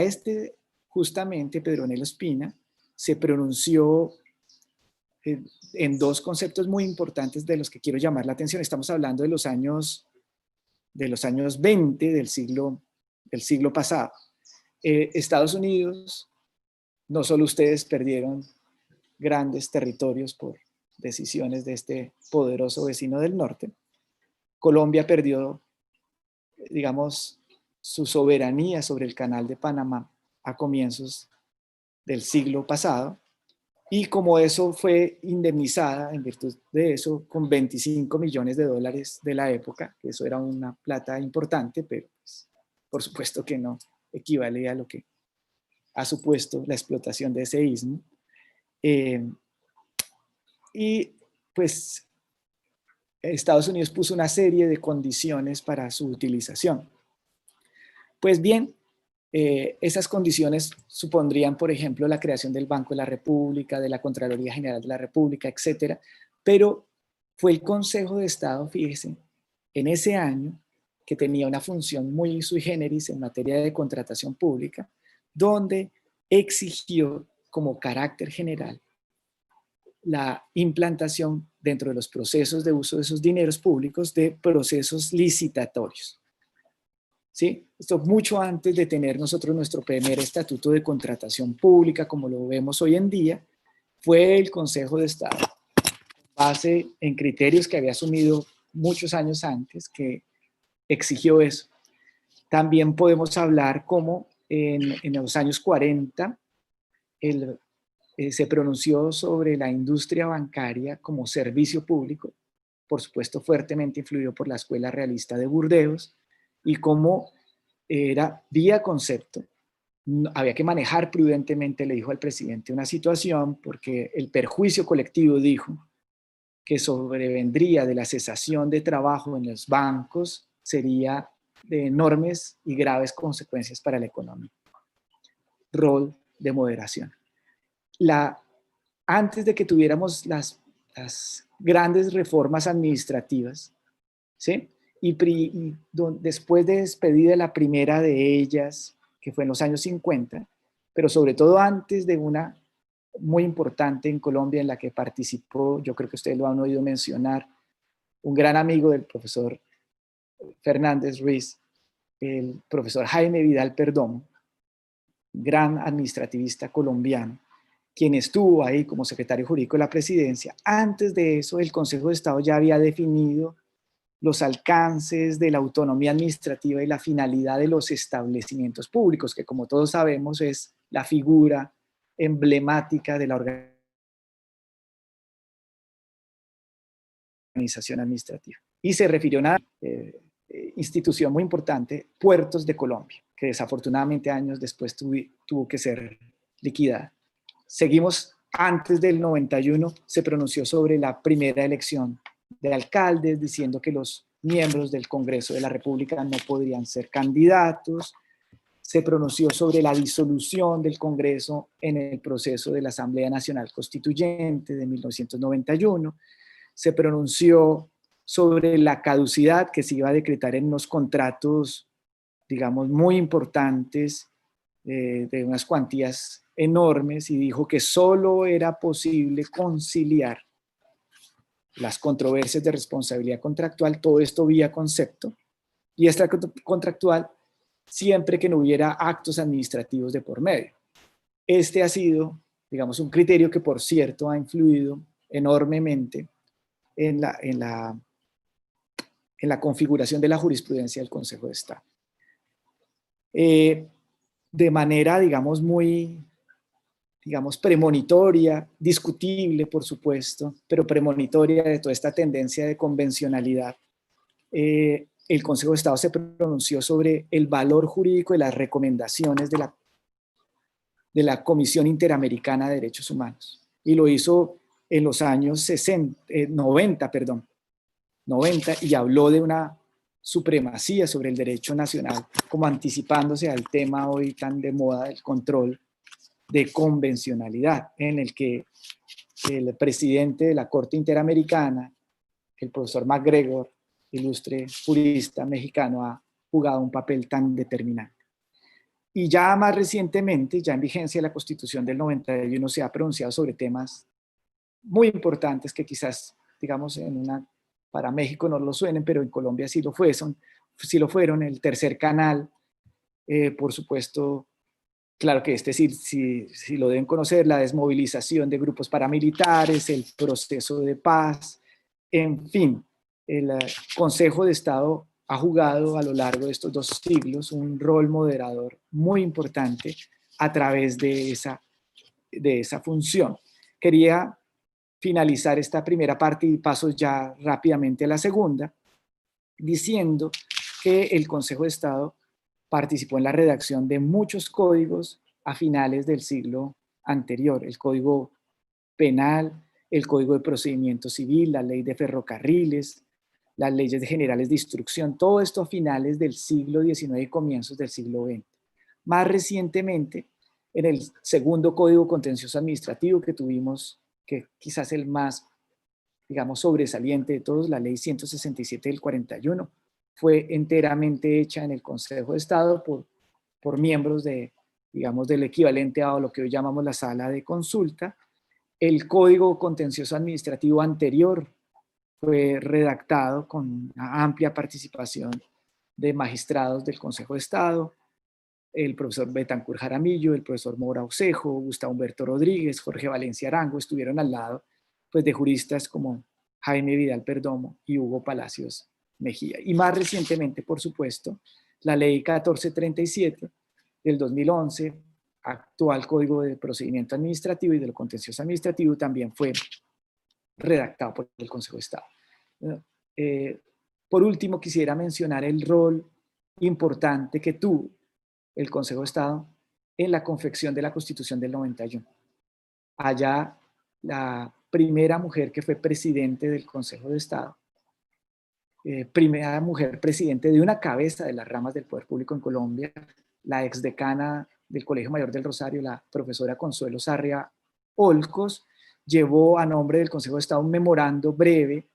justamente Pedronel Ospina se pronunció en dos conceptos muy importantes de los que quiero llamar la atención. Estamos hablando de los años 20 del siglo pasado. Estados Unidos, no solo ustedes perdieron grandes territorios por decisiones de este poderoso vecino del norte, Colombia perdió, digamos, su soberanía sobre el Canal de Panamá a comienzos del siglo pasado, y como eso fue indemnizada en virtud de eso con $25 millones de la época, que eso era una plata importante, pero pues, por supuesto que no equivale a lo que ha supuesto la explotación de ese istmo. Y pues Estados Unidos puso una serie de condiciones para su utilización. Pues bien, esas condiciones supondrían, por ejemplo, la creación del Banco de la República, de la Contraloría General de la República, etcétera, pero fue el Consejo de Estado, fíjense, en ese año, que tenía una función muy sui generis en materia de contratación pública, donde exigió como carácter general la implantación dentro de los procesos de uso de esos dineros públicos de procesos licitatorios. ¿Sí? Esto mucho antes de tener nosotros nuestro primer estatuto de contratación pública, como lo vemos hoy en día, fue el Consejo de Estado, base en criterios que había asumido muchos años antes, que exigió eso. También podemos hablar como en los años 40 se pronunció sobre la industria bancaria como servicio público, por supuesto fuertemente influido por la Escuela Realista de Burdeos, y como era vía concepto, había que manejar prudentemente, le dijo al presidente, una situación porque el perjuicio colectivo, dijo, que sobrevendría de la cesación de trabajo en los bancos sería de enormes y graves consecuencias para la economía. Rol de moderación. Antes de que tuviéramos las grandes reformas administrativas, ¿sí? Después de despedida la primera de ellas, que fue en los años 50, pero sobre todo antes de una muy importante en Colombia en la que participó, yo creo que ustedes lo han oído mencionar, un gran amigo del profesor Fernández Ruiz, el profesor Jaime Vidal Perdomo, gran administrativista colombiano, quien estuvo ahí como secretario jurídico de la presidencia. Antes de eso, el Consejo de Estado ya había definido los alcances de la autonomía administrativa y la finalidad de los establecimientos públicos, que como todos sabemos es la figura emblemática de la organización administrativa. Y se refirió a una institución muy importante, Puertos de Colombia, que desafortunadamente años después tuvo que ser liquidada. Seguimos, antes del 91 se pronunció sobre la primera elección de alcaldes, diciendo que los miembros del Congreso de la República no podrían ser candidatos. Se pronunció sobre la disolución del Congreso en el proceso de la Asamblea Nacional Constituyente de 1991. Se pronunció sobre la caducidad que se iba a decretar en unos contratos, digamos, muy importantes, de unas cuantías enormes, y dijo que solo era posible conciliar las controversias de responsabilidad contractual, todo esto vía concepto, y extra contractual, siempre que no hubiera actos administrativos de por medio. Este ha sido, digamos, un criterio que, por cierto, ha influido enormemente en la configuración de la jurisprudencia del Consejo de Estado. De manera, digamos, muy, digamos, premonitoria, discutible, por supuesto, pero premonitoria de toda esta tendencia de convencionalidad, el Consejo de Estado se pronunció sobre el valor jurídico de las recomendaciones de la Comisión Interamericana de Derechos Humanos, y lo hizo en los años 90, y habló de una supremacía sobre el derecho nacional, como anticipándose al tema hoy tan de moda del control de convencionalidad, en el que el presidente de la Corte Interamericana, el profesor MacGregor, ilustre jurista mexicano, ha jugado un papel tan determinante. Y ya más recientemente, ya en vigencia de la Constitución del 91, se ha pronunciado sobre temas muy importantes que quizás, digamos, para México no lo suenen, pero en Colombia sí lo fueron. El tercer canal, por supuesto, claro que sí lo deben conocer, la desmovilización de grupos paramilitares, el proceso de paz, en fin, el Consejo de Estado ha jugado a lo largo de estos 2 siglos un rol moderador muy importante a través de esa función. Quería finalizar esta primera parte y paso ya rápidamente a la segunda, diciendo que el Consejo de Estado participó en la redacción de muchos códigos a finales del siglo anterior: el Código Penal, el Código de Procedimiento Civil, la Ley de Ferrocarriles, las leyes generales de instrucción, todo esto a finales del siglo XIX y comienzos del siglo XX. Más recientemente, en el segundo Código Contencioso Administrativo que tuvimos, que quizás el más, digamos, sobresaliente de todos, la Ley 167 del 41, fue enteramente hecha en el Consejo de Estado por miembros digamos, del equivalente a lo que hoy llamamos la sala de consulta. El Código Contencioso Administrativo anterior fue redactado con una amplia participación de magistrados del Consejo de Estado, el profesor Betancur Jaramillo, el profesor Mora Osejo, Gustavo Humberto Rodríguez, Jorge Valencia Arango, estuvieron al lado, pues, de juristas como Jaime Vidal Perdomo y Hugo Palacios Mejía. Y más recientemente, por supuesto, la Ley 1437 del 2011, actual Código de Procedimiento Administrativo y del Contencioso Administrativo, también fue redactado por el Consejo de Estado. Por último, quisiera mencionar el rol importante que tuvo el Consejo de Estado en la confección de la Constitución del 91. Allá, la primera mujer que fue presidente del Consejo de Estado, primera mujer presidente de una cabeza de las ramas del poder público en Colombia, la exdecana del Colegio Mayor del Rosario, la profesora Consuelo Sarria Olcos, llevó a nombre del Consejo de Estado un memorando breve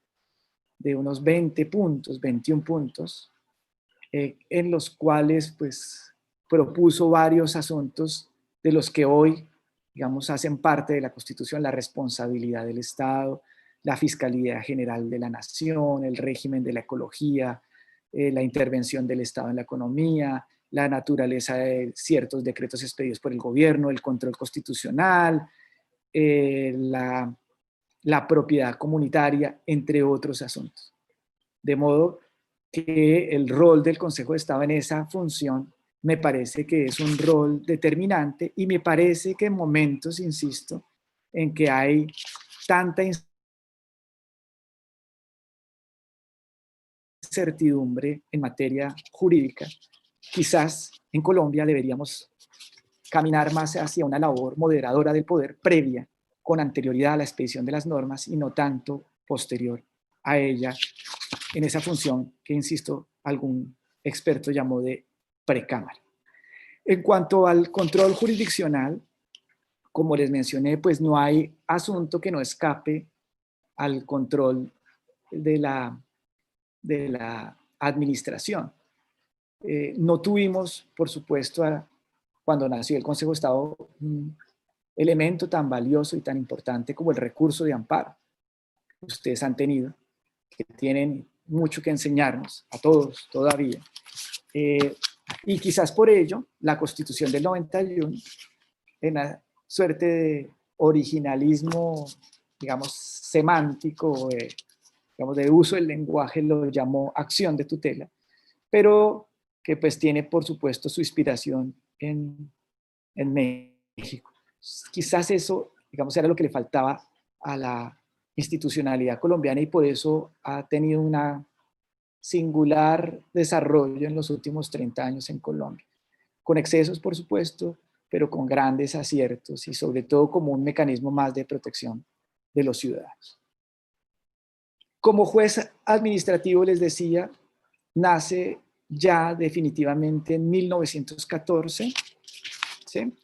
de unos 21 puntos, en los cuales, pues, propuso varios asuntos de los que hoy, digamos, hacen parte de la Constitución: la responsabilidad del Estado, la Fiscalía General de la Nación, el régimen de la ecología, la intervención del Estado en la economía, la naturaleza de ciertos decretos expedidos por el gobierno, el control constitucional, la propiedad comunitaria, entre otros asuntos. De modo que el rol del Consejo de Estado en esa función me parece que es un rol determinante y me parece que en momentos, insisto, en que hay tanta incertidumbre en materia jurídica, quizás en Colombia deberíamos caminar más hacia una labor moderadora del poder previa, con anterioridad a la expedición de las normas y no tanto posterior a ella, en esa función que, insisto, algún experto llamó de precámara. En cuanto al control jurisdiccional, como les mencioné, pues no hay asunto que no escape al control de la administración. No tuvimos, por supuesto, cuando nació el Consejo de Estado, un elemento tan valioso y tan importante como el recurso de amparo que ustedes han tenido, que tienen mucho que enseñarnos a todos todavía. Y quizás por ello, la Constitución del 91, en una suerte de originalismo, digamos, semántico, digamos, de uso del lenguaje, lo llamó acción de tutela, pero que pues tiene, por supuesto, su inspiración en México. Quizás eso, digamos, era lo que le faltaba a la institucionalidad colombiana y por eso ha tenido un singular desarrollo en los últimos 30 años en Colombia. Con excesos, por supuesto, pero con grandes aciertos y sobre todo como un mecanismo más de protección de los ciudadanos. Como juez administrativo, les decía, nace ya definitivamente en 1914, ¿sí?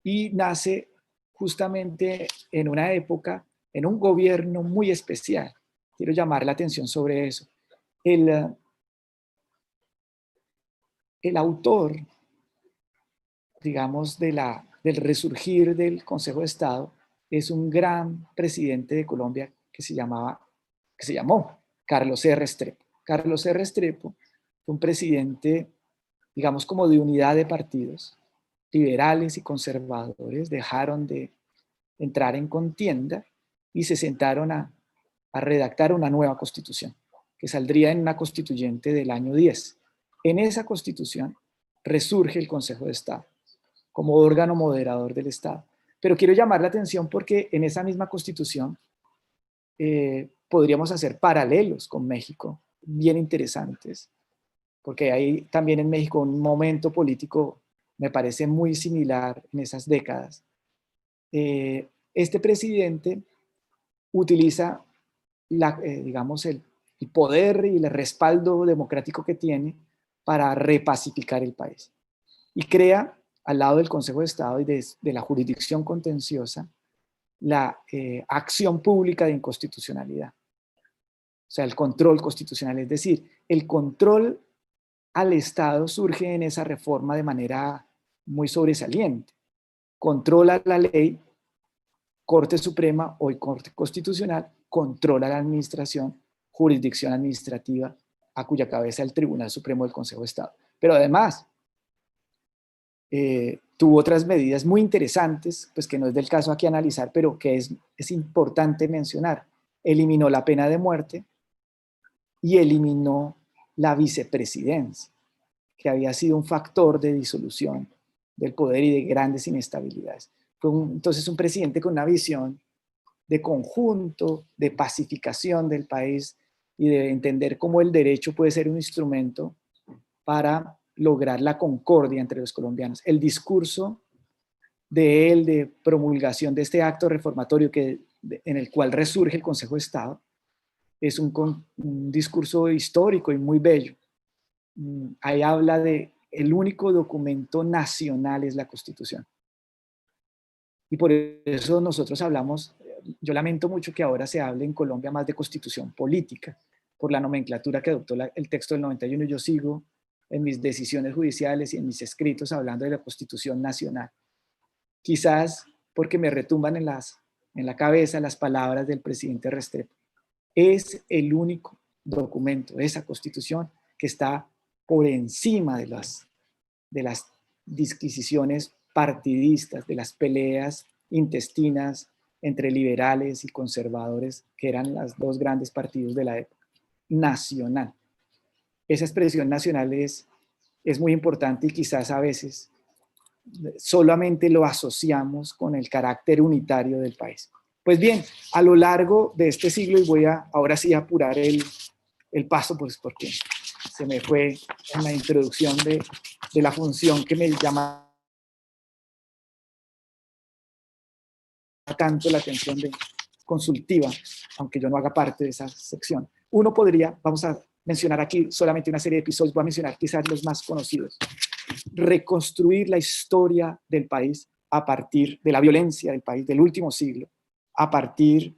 Y nace justamente en una época, en un gobierno muy especial. Quiero llamar la atención sobre eso. El autor, digamos, del resurgir del Consejo de Estado es un gran presidente de Colombia que se llamó Carlos C. Restrepo. Carlos C. Restrepo fue un presidente, digamos, como de unidad de partidos. Liberales y conservadores dejaron de entrar en contienda y se sentaron a redactar una nueva constitución, que saldría en una constituyente del año 10. En esa constitución resurge el Consejo de Estado como órgano moderador del Estado. Pero quiero llamar la atención porque en esa misma constitución podríamos hacer paralelos con México, bien interesantes, porque hay también en México un momento político, me parece muy similar en esas décadas. Este presidente utiliza digamos, el poder y el respaldo democrático que tiene para repacificar el país. Y crea, al lado del Consejo de Estado y de la jurisdicción contenciosa, la acción pública de inconstitucionalidad. O sea, el control constitucional, es decir, el control al Estado surge en esa reforma de manera muy sobresaliente. Controla la ley, Corte Suprema, hoy Corte Constitucional, controla la administración, jurisdicción administrativa, a cuya cabeza el Tribunal Supremo del Consejo de Estado. Pero además, tuvo otras medidas muy interesantes, pues que no es del caso aquí analizar, pero que es importante mencionar. Eliminó la pena de muerte y eliminó la vicepresidencia, que había sido un factor de disolución del poder y de grandes inestabilidades. Fue entonces un presidente con una visión de conjunto, de pacificación del país y de entender cómo el derecho puede ser un instrumento para lograr la concordia entre los colombianos. El discurso de él de promulgación de este acto reformatorio en el cual resurge el Consejo de Estado es un discurso histórico y muy bello. Ahí habla de el único documento nacional es la Constitución. Y por eso nosotros hablamos, yo lamento mucho que ahora se hable en Colombia más de constitución política, por la nomenclatura que adoptó el texto del 91. Yo sigo en mis decisiones judiciales y en mis escritos hablando de la Constitución Nacional. Quizás porque me retumban en la cabeza las palabras del presidente Restrepo. Es el único documento, esa Constitución, que está por encima de las disquisiciones partidistas, de las peleas intestinas entre liberales y conservadores, que eran los dos grandes partidos de la época. Nacional. Esa expresión nacional es muy importante y quizás a veces solamente lo asociamos con el carácter unitario del país. Pues bien, a lo largo de este siglo, y voy a ahora sí apurar el paso, pues porque se me fue en la introducción de la función que me llama tanto la atención de consultiva, aunque yo no haga parte de esa sección. Uno podría, vamos a mencionar aquí solamente una serie de episodios, voy a mencionar quizás los más conocidos. Reconstruir la historia del país a partir de la violencia del país del último siglo, a partir,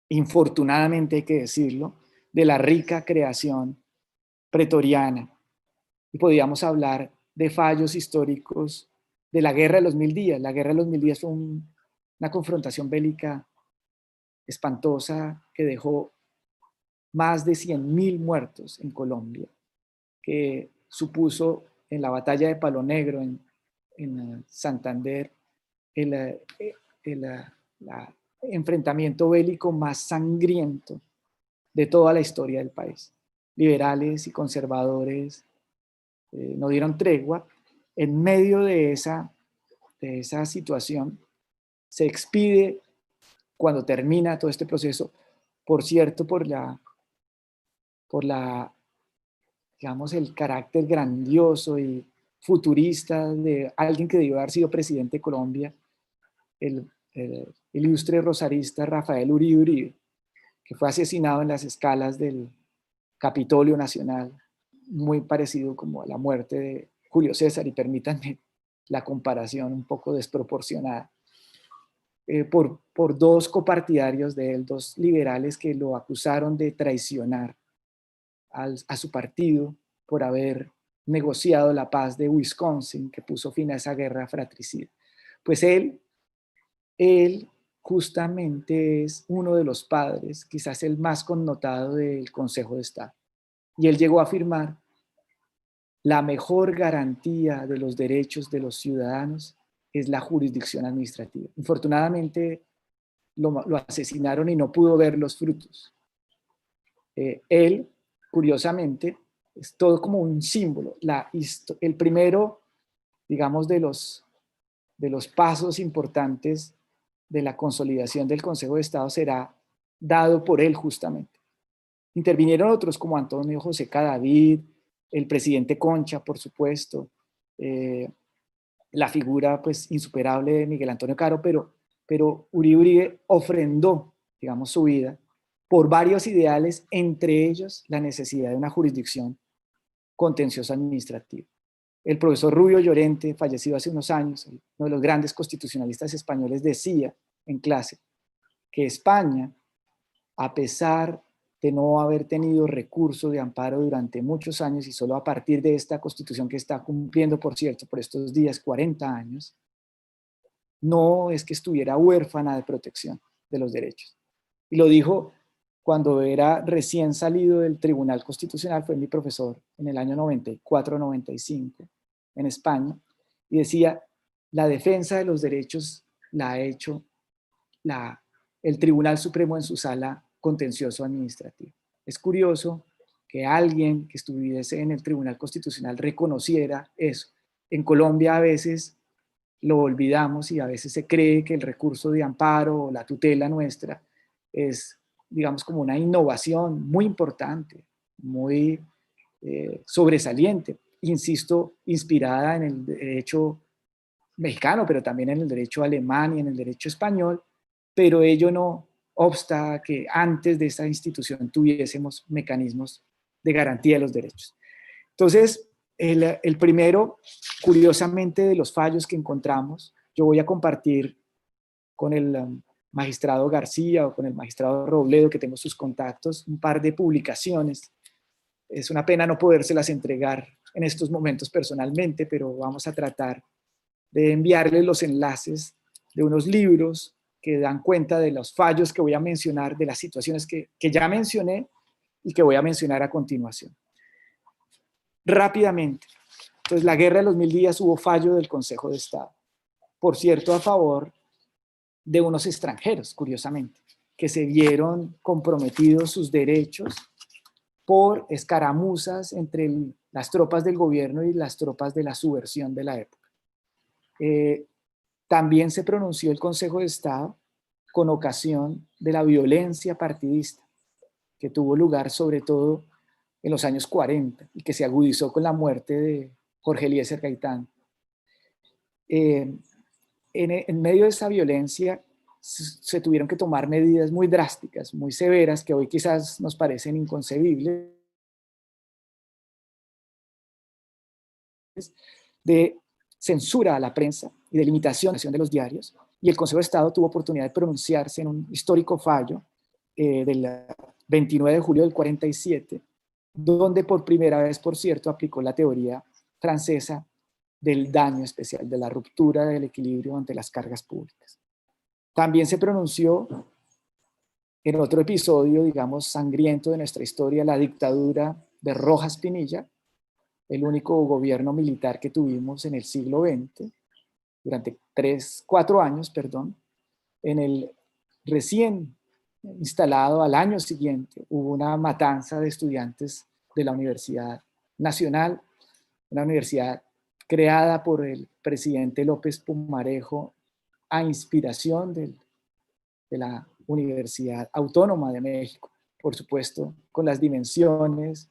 infortunadamente hay que decirlo, de la rica creación pretoriana. Y podríamos hablar de fallos históricos de la Guerra de los 1000 días. La Guerra de los 1000 días fue una confrontación bélica espantosa que dejó más de 100.000 muertos en Colombia, que supuso en la batalla de Palo Negro en Santander el enfrentamiento bélico más sangriento de toda la historia del país. Liberales y conservadores no dieron tregua. En medio de esa situación se expide, cuando termina todo este proceso, por cierto, por digamos, el carácter grandioso y futurista de alguien que debió haber sido presidente de Colombia, el ilustre rosarista Rafael Uribe Uribe, que fue asesinado en las escalas del Capitolio Nacional, muy parecido como a la muerte de Julio César, y permítanme la comparación un poco desproporcionada, por dos copartidarios de él, dos liberales que lo acusaron de traicionar a su partido por haber negociado la paz de Wisconsin, que puso fin a esa guerra fratricida. Pues él justamente es uno de los padres, quizás el más connotado del Consejo de Estado. Y él llegó a afirmar: la mejor garantía de los derechos de los ciudadanos es la jurisdicción administrativa. Infortunadamente lo asesinaron y no pudo ver los frutos. Él, curiosamente, es todo como un símbolo. El primero, digamos, de los pasos importantes de la consolidación del Consejo de Estado será dado por él justamente. Intervinieron otros como Antonio José Cadavid, el presidente Concha, por supuesto, la figura pues insuperable de Miguel Antonio Caro, pero Uribe ofrendó, digamos, su vida por varios ideales, entre ellos la necesidad de una jurisdicción contenciosa administrativa. El profesor Rubio Llorente, fallecido hace unos años, uno de los grandes constitucionalistas españoles, decía en clase que España, a pesar de no haber tenido recurso de amparo durante muchos años y solo a partir de esta Constitución que está cumpliendo, por cierto, por estos días 40 años, no es que estuviera huérfana de protección de los derechos. Y lo dijo cuando era recién salido del Tribunal Constitucional, fue mi profesor en el año 94-95 en España, y decía: la defensa de los derechos la ha hecho el Tribunal Supremo en su sala contencioso administrativo. Es curioso que alguien que estuviese en el Tribunal Constitucional reconociera eso. En Colombia a veces lo olvidamos y a veces se cree que el recurso de amparo o la tutela nuestra es, digamos, como una innovación muy importante, muy sobresaliente, insisto, inspirada en el derecho mexicano, pero también en el derecho alemán y en el derecho español, pero ello no obsta a que antes de esta institución tuviésemos mecanismos de garantía de los derechos. Entonces, el primero, curiosamente, de los fallos que encontramos, yo voy a compartir con el magistrado García o con el magistrado Robledo, que tengo sus contactos, un par de publicaciones. Es una pena no podérselas entregar en estos momentos personalmente, pero vamos a tratar de enviarles los enlaces de unos libros que dan cuenta de los fallos que voy a mencionar, de las situaciones que ya mencioné y que voy a mencionar a continuación. Rápidamente, entonces la guerra de los 1000 días hubo fallo del Consejo de Estado, por cierto, a favor de unos extranjeros, curiosamente, que se vieron comprometidos sus derechos por escaramuzas entre las tropas del gobierno y las tropas de la subversión de la época. También se pronunció el Consejo de Estado con ocasión de la violencia partidista que tuvo lugar sobre todo en los años 40 y que se agudizó con la muerte de Jorge Eliezer Gaitán. En medio de esa violencia se tuvieron que tomar medidas muy drásticas, muy severas, que hoy quizás nos parecen inconcebibles, de censura a la prensa y de limitación de los diarios, y el Consejo de Estado tuvo oportunidad de pronunciarse en un histórico fallo del 29 de julio del 47, donde por primera vez, por cierto, aplicó la teoría francesa del daño especial, de la ruptura del equilibrio ante las cargas públicas. También se pronunció en otro episodio, digamos, sangriento de nuestra historia, la dictadura de Rojas Pinilla, el único gobierno militar que tuvimos en el siglo XX, durante 4 años, perdón. En el recién instalado al año siguiente hubo una matanza de estudiantes de la Universidad Nacional, una universidad creada por el presidente López Pumarejo a inspiración de la Universidad Autónoma de México, por supuesto, con las dimensiones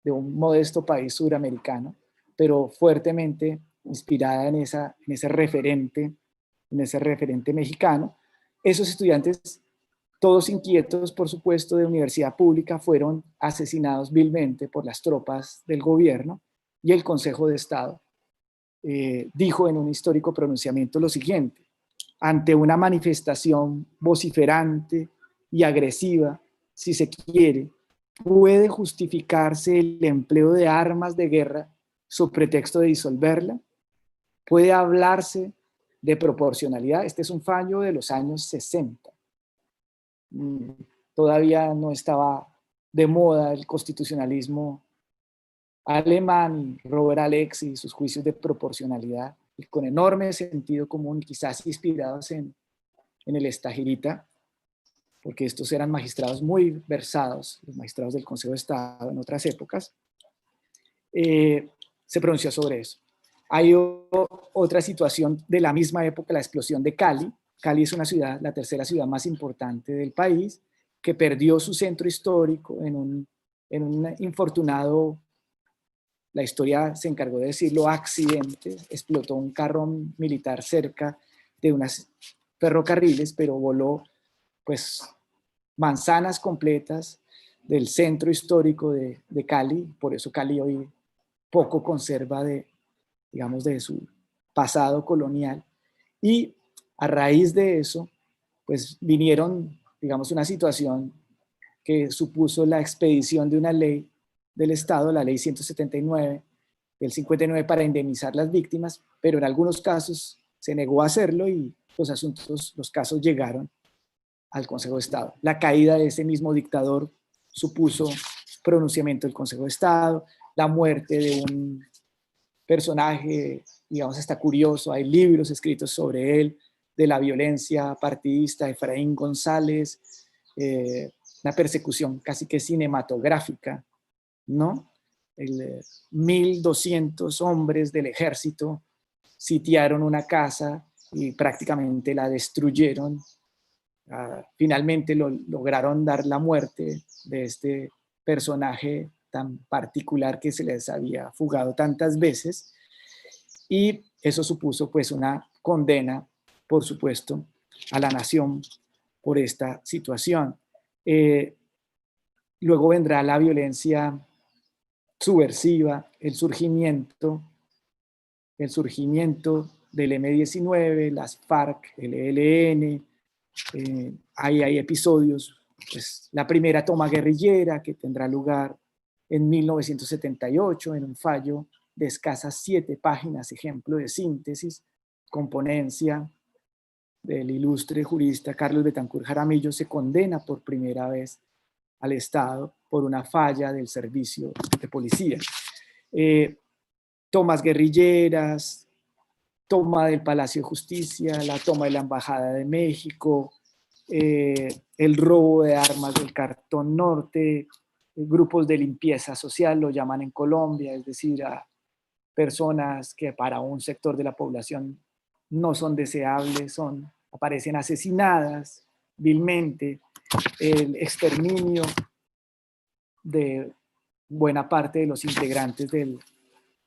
de un modesto país suramericano, pero fuertemente inspirada en ese referente mexicano. Esos estudiantes, todos inquietos, por supuesto, de universidad pública, fueron asesinados vilmente por las tropas del gobierno, y el Consejo de Estado dijo en un histórico pronunciamiento lo siguiente: ante una manifestación vociferante y agresiva, si se quiere, ¿puede justificarse el empleo de armas de guerra sobre pretexto de disolverla? ¿Puede hablarse de proporcionalidad? Este es un fallo de los años 60. Todavía no estaba de moda el constitucionalismo alemán y Robert Alexy y sus juicios de proporcionalidad, y con enorme sentido común, quizás inspirados en el Estagirita, porque estos eran magistrados muy versados, los magistrados del Consejo de Estado en otras épocas, se pronunció sobre eso. Hay otra situación de la misma época, la explosión de Cali. Cali es una ciudad, la tercera ciudad más importante del país, que perdió su centro histórico en un infortunado, la historia se encargó de decirlo, accidente. Explotó un carro militar cerca de unas ferrocarriles, pero voló pues manzanas completas del centro histórico de Cali. Por eso Cali hoy poco conserva de su pasado colonial. Y a raíz de eso, pues vinieron, una situación que supuso la expedición de una ley del Estado, la ley 179 del 59, para indemnizar las víctimas, pero en algunos casos se negó a hacerlo y los casos llegaron al Consejo de Estado. La caída de ese mismo dictador supuso pronunciamiento del Consejo de Estado, la muerte de un personaje, hasta curioso, hay libros escritos sobre él, de la violencia partidista, Efraín González, una persecución casi que cinematográfica, ¿no? 1.200 hombres del ejército sitiaron una casa y prácticamente la destruyeron. Finalmente lograron dar la muerte de este personaje tan particular que se les había fugado tantas veces, y eso supuso pues una condena, por supuesto, a la nación por esta situación. Luego vendrá la violencia subversiva, el surgimiento del M-19, las FARC, el ELN. Hay episodios, pues la primera toma guerrillera, que tendrá lugar en 1978 en un fallo de escasas 7 páginas, ejemplo de síntesis, con ponencia del ilustre jurista Carlos Betancur Jaramillo, se condena por primera vez al Estado por una falla del servicio de policía. Tomas guerrilleras, toma del Palacio de Justicia, la toma de la Embajada de México, el robo de armas del Cartón Norte, grupos de limpieza social, lo llaman en Colombia, es decir, a personas que para un sector de la población no son deseables, aparecen asesinadas vilmente, el exterminio de buena parte de los integrantes del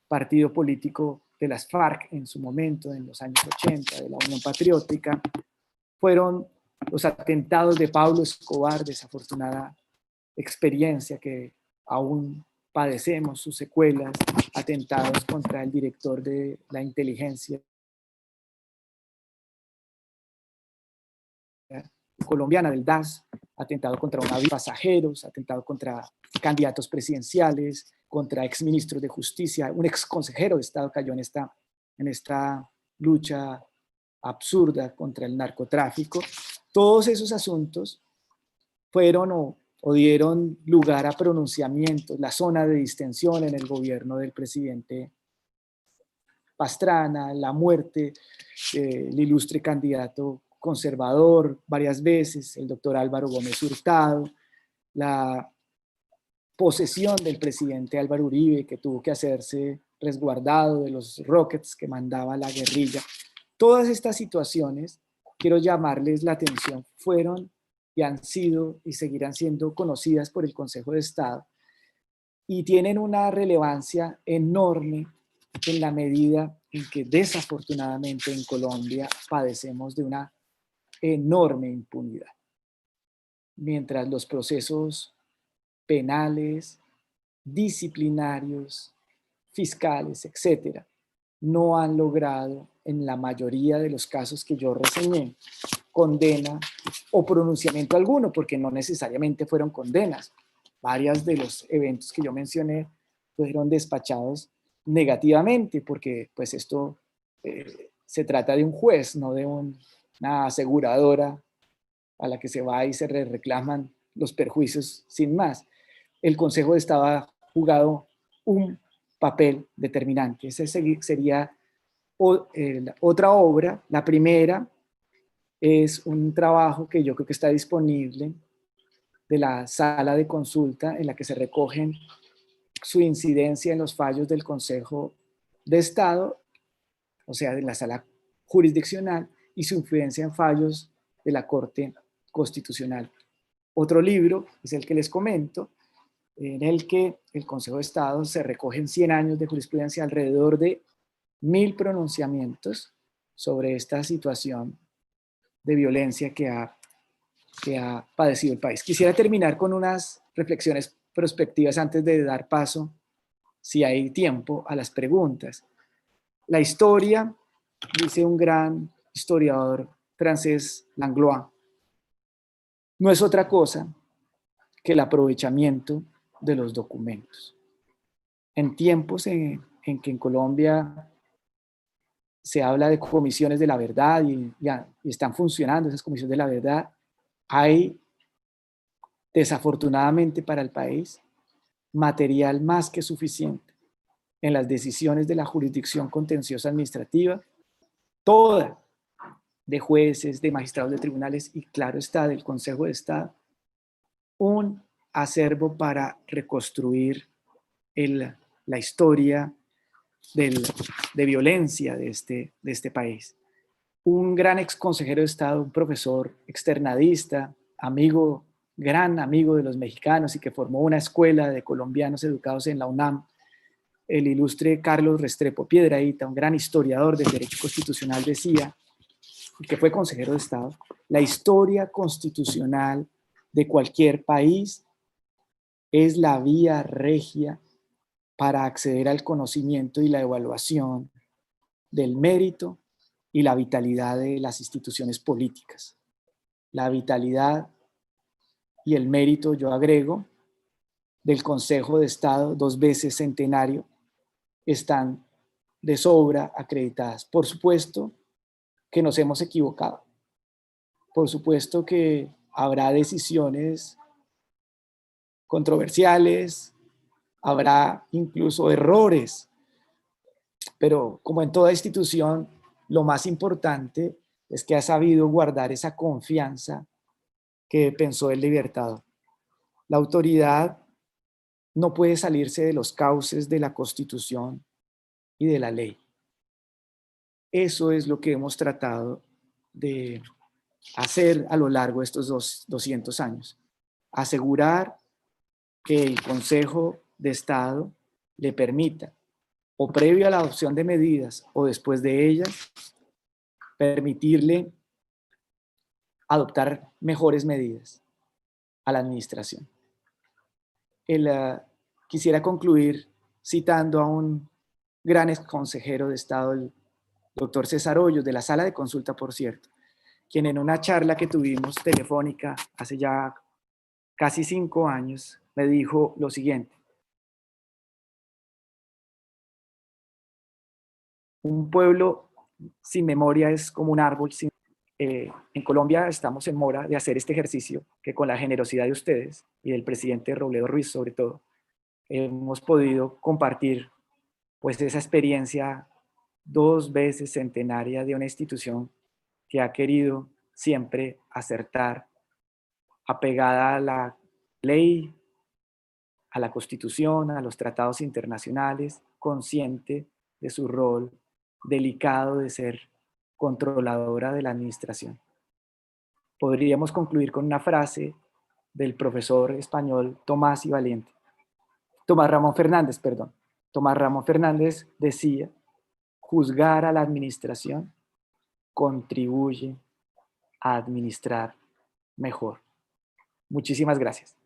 partido político de las FARC en su momento, en los años 80, de la Unión Patriótica, fueron los atentados de Pablo Escobar, desafortunada experiencia que aún padecemos sus secuelas, atentados contra el director de la inteligencia colombiana del DAS, atentado contra un avión de pasajeros, atentado contra candidatos presidenciales, contra exministros de justicia, un ex consejero de Estado cayó en esta lucha absurda contra el narcotráfico. Todos esos asuntos fueron o dieron lugar a pronunciamientos, la zona de distensión en el gobierno del presidente Pastrana, la muerte del ilustre candidato conservador varias veces, el doctor Álvaro Gómez Hurtado, la posesión del presidente Álvaro Uribe, que tuvo que hacerse resguardado de los rockets que mandaba la guerrilla. Todas estas situaciones, quiero llamarles la atención, fueron y han sido y seguirán siendo conocidas por el Consejo de Estado y tienen una relevancia enorme en la medida en que desafortunadamente en Colombia padecemos de una enorme impunidad. Mientras los procesos penales, disciplinarios, fiscales, etcétera, no han logrado, en la mayoría de los casos que yo reseñé, condena o pronunciamiento alguno, porque no necesariamente fueron condenas. Varios de los eventos que yo mencioné fueron despachados negativamente, porque pues esto se trata de un juez, no de una aseguradora a la que se va y se reclaman los perjuicios sin más. El Consejo de Estado ha jugado un papel determinante. Esa sería otra obra. La primera es un trabajo que yo creo que está disponible de la sala de consulta en la que se recogen su incidencia en los fallos del Consejo de Estado, o sea, de la sala jurisdiccional, y su influencia en fallos de la Corte Constitucional. Otro libro es el que les comento, en el que el Consejo de Estado se recogen 100 años de jurisprudencia, alrededor de 1000 pronunciamientos sobre esta situación de violencia que ha padecido el país. Quisiera terminar con unas reflexiones prospectivas antes de dar paso, si hay tiempo, a las preguntas. La historia, dice un gran historiador francés, Langlois, no es otra cosa que el aprovechamiento de los documentos. En tiempos en que en Colombia se habla de comisiones de la verdad y están funcionando esas comisiones de la verdad, hay, desafortunadamente para el país, material más que suficiente en las decisiones de la jurisdicción contenciosa administrativa, toda, de jueces, de magistrados de tribunales y claro está, del Consejo de Estado, un acervo para reconstruir la historia de violencia de este país. Un gran ex consejero de Estado, un profesor externadista, amigo, gran amigo de los mexicanos y que formó una escuela de colombianos educados en la UNAM, el ilustre Carlos Restrepo Piedrahíta, un gran historiador del derecho constitucional, decía, que fue consejero de Estado, la historia constitucional de cualquier país es la vía regia para acceder al conocimiento y la evaluación del mérito y la vitalidad de las instituciones políticas. La vitalidad y el mérito, yo agrego, del Consejo de Estado, 2 veces centenario, están de sobra acreditadas. Por supuesto que nos hemos equivocado. por supuesto que habrá decisiones controversiales, habrá incluso errores, pero como en toda institución, lo más importante es que ha sabido guardar esa confianza que pensó el Libertador. La autoridad no puede salirse de los cauces de la Constitución y de la ley. Eso es lo que hemos tratado de hacer a lo largo de estos 200 años. Asegurar que el Consejo de Estado le permita, o previo a la adopción de medidas o después de ellas, permitirle adoptar mejores medidas a la administración. Quisiera concluir citando a un gran ex consejero de Estado, el doctor César Hoyos, de la sala de consulta, por cierto, quien en una charla que tuvimos telefónica hace ya casi 5 años, me dijo lo siguiente: un pueblo sin memoria es como un árbol sin... en Colombia estamos en mora de hacer este ejercicio que, con la generosidad de ustedes y del presidente Robledo Ruiz sobre todo, hemos podido compartir pues esa experiencia 2 veces centenaria de una institución que ha querido siempre acertar, apegada a la ley, a la Constitución, a los tratados internacionales, consciente de su rol delicado de ser controladora de la administración. Podríamos concluir con una frase del profesor español Tomás Ramón Fernández, perdón. Tomás Ramón Fernández decía: juzgar a la administración contribuye a administrar mejor. Muchísimas gracias.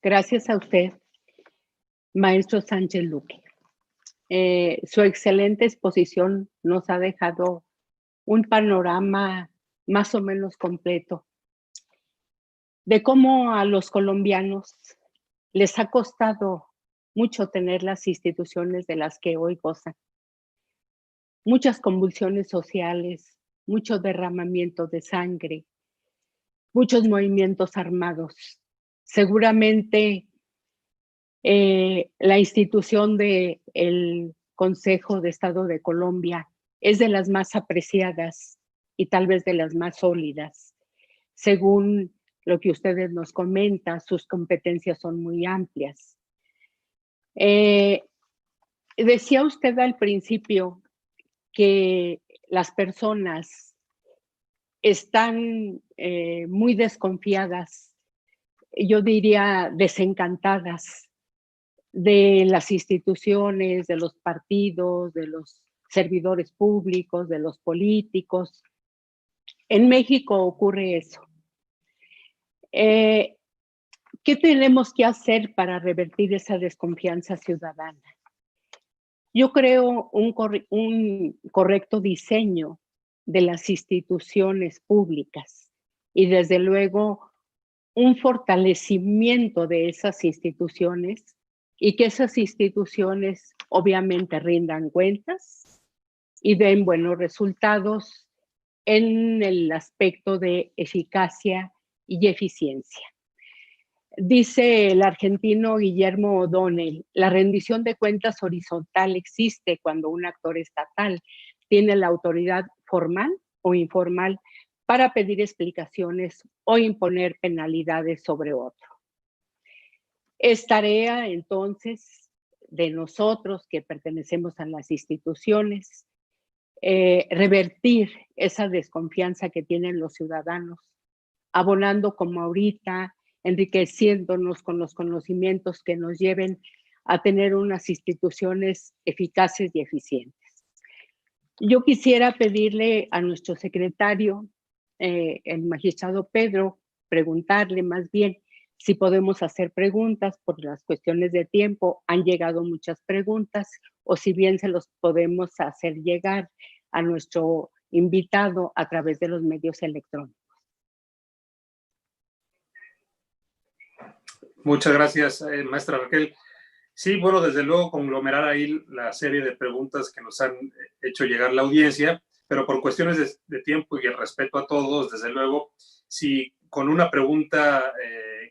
Gracias a usted, maestro Sánchez Luque. Su excelente exposición nos ha dejado un panorama más o menos completo de cómo a los colombianos les ha costado mucho tener las instituciones de las que hoy gozan. Muchas convulsiones sociales, mucho derramamiento de sangre, muchos movimientos armados. Seguramente la institución del Consejo de Estado de Colombia es de las más apreciadas y tal vez de las más sólidas. Según lo que ustedes nos comentan, sus competencias son muy amplias. Decía usted al principio que las personas están muy desconfiadas, yo diría desencantadas, de las instituciones, de los partidos, de los servidores públicos, de los políticos. En México ocurre eso. ¿Qué tenemos que hacer para revertir esa desconfianza ciudadana? Yo creo un correcto diseño de las instituciones públicas y, desde luego, un fortalecimiento de esas instituciones, y que esas instituciones obviamente rindan cuentas y den buenos resultados en el aspecto de eficacia y eficiencia. Dice el argentino Guillermo O'Donnell: la rendición de cuentas horizontal existe cuando un actor estatal tiene la autoridad formal o informal para pedir explicaciones o imponer penalidades sobre otro. Es tarea entonces de nosotros que pertenecemos a las instituciones revertir esa desconfianza que tienen los ciudadanos, abonando como ahorita, enriqueciéndonos con los conocimientos que nos lleven a tener unas instituciones eficaces y eficientes. Yo quisiera pedirle a nuestro secretario, el magistrado Pedro, preguntarle más bien si podemos hacer preguntas. Por las cuestiones de tiempo han llegado muchas preguntas, o si bien se los podemos hacer llegar a nuestro invitado a través de los medios electrónicos. Muchas gracias, maestra Raquel. Sí, bueno, desde luego conglomerar ahí la serie de preguntas que nos han hecho llegar la audiencia, pero por cuestiones de tiempo y el respeto a todos, desde luego, si con una pregunta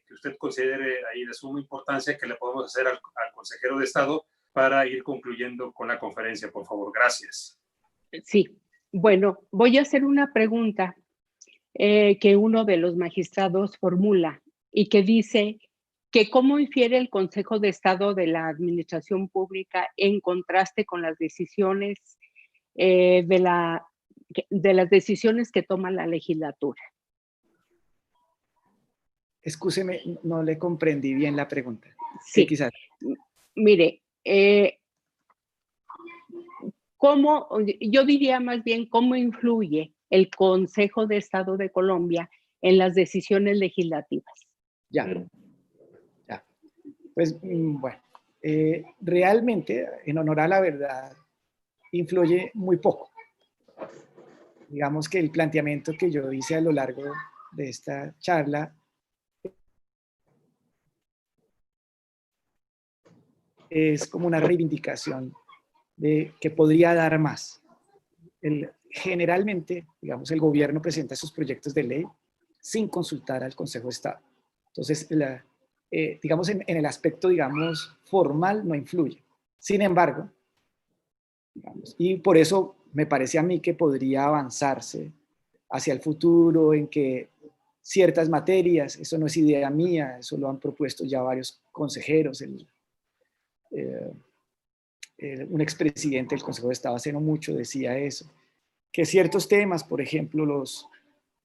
que usted considere ahí de suma importancia que le podemos hacer al consejero de Estado para ir concluyendo con la conferencia, por favor. Gracias. Sí, bueno, voy a hacer una pregunta que uno de los magistrados formula y que dice que cómo infiere el Consejo de Estado de la Administración Pública en contraste con las decisiones de las decisiones que toma la legislatura. Excúseme, no le comprendí bien la pregunta. Sí, quizás. Mire, yo diría más bien cómo influye el Consejo de Estado de Colombia en las decisiones legislativas. Ya. Pues bueno, realmente, en honor a la verdad, influye muy poco. Digamos que el planteamiento que yo hice a lo largo de esta charla es como una reivindicación de que podría dar más. Generalmente, digamos, el gobierno presenta sus proyectos de ley sin consultar al Consejo de Estado. Entonces, digamos, en el aspecto, digamos, formal no influye. Sin embargo, digamos, y por eso me parece a mí que podría avanzarse hacia el futuro en que ciertas materias, eso no es idea mía, eso lo han propuesto ya varios consejeros, un expresidente del Consejo de Estado hace no mucho decía eso, que ciertos temas, por ejemplo, los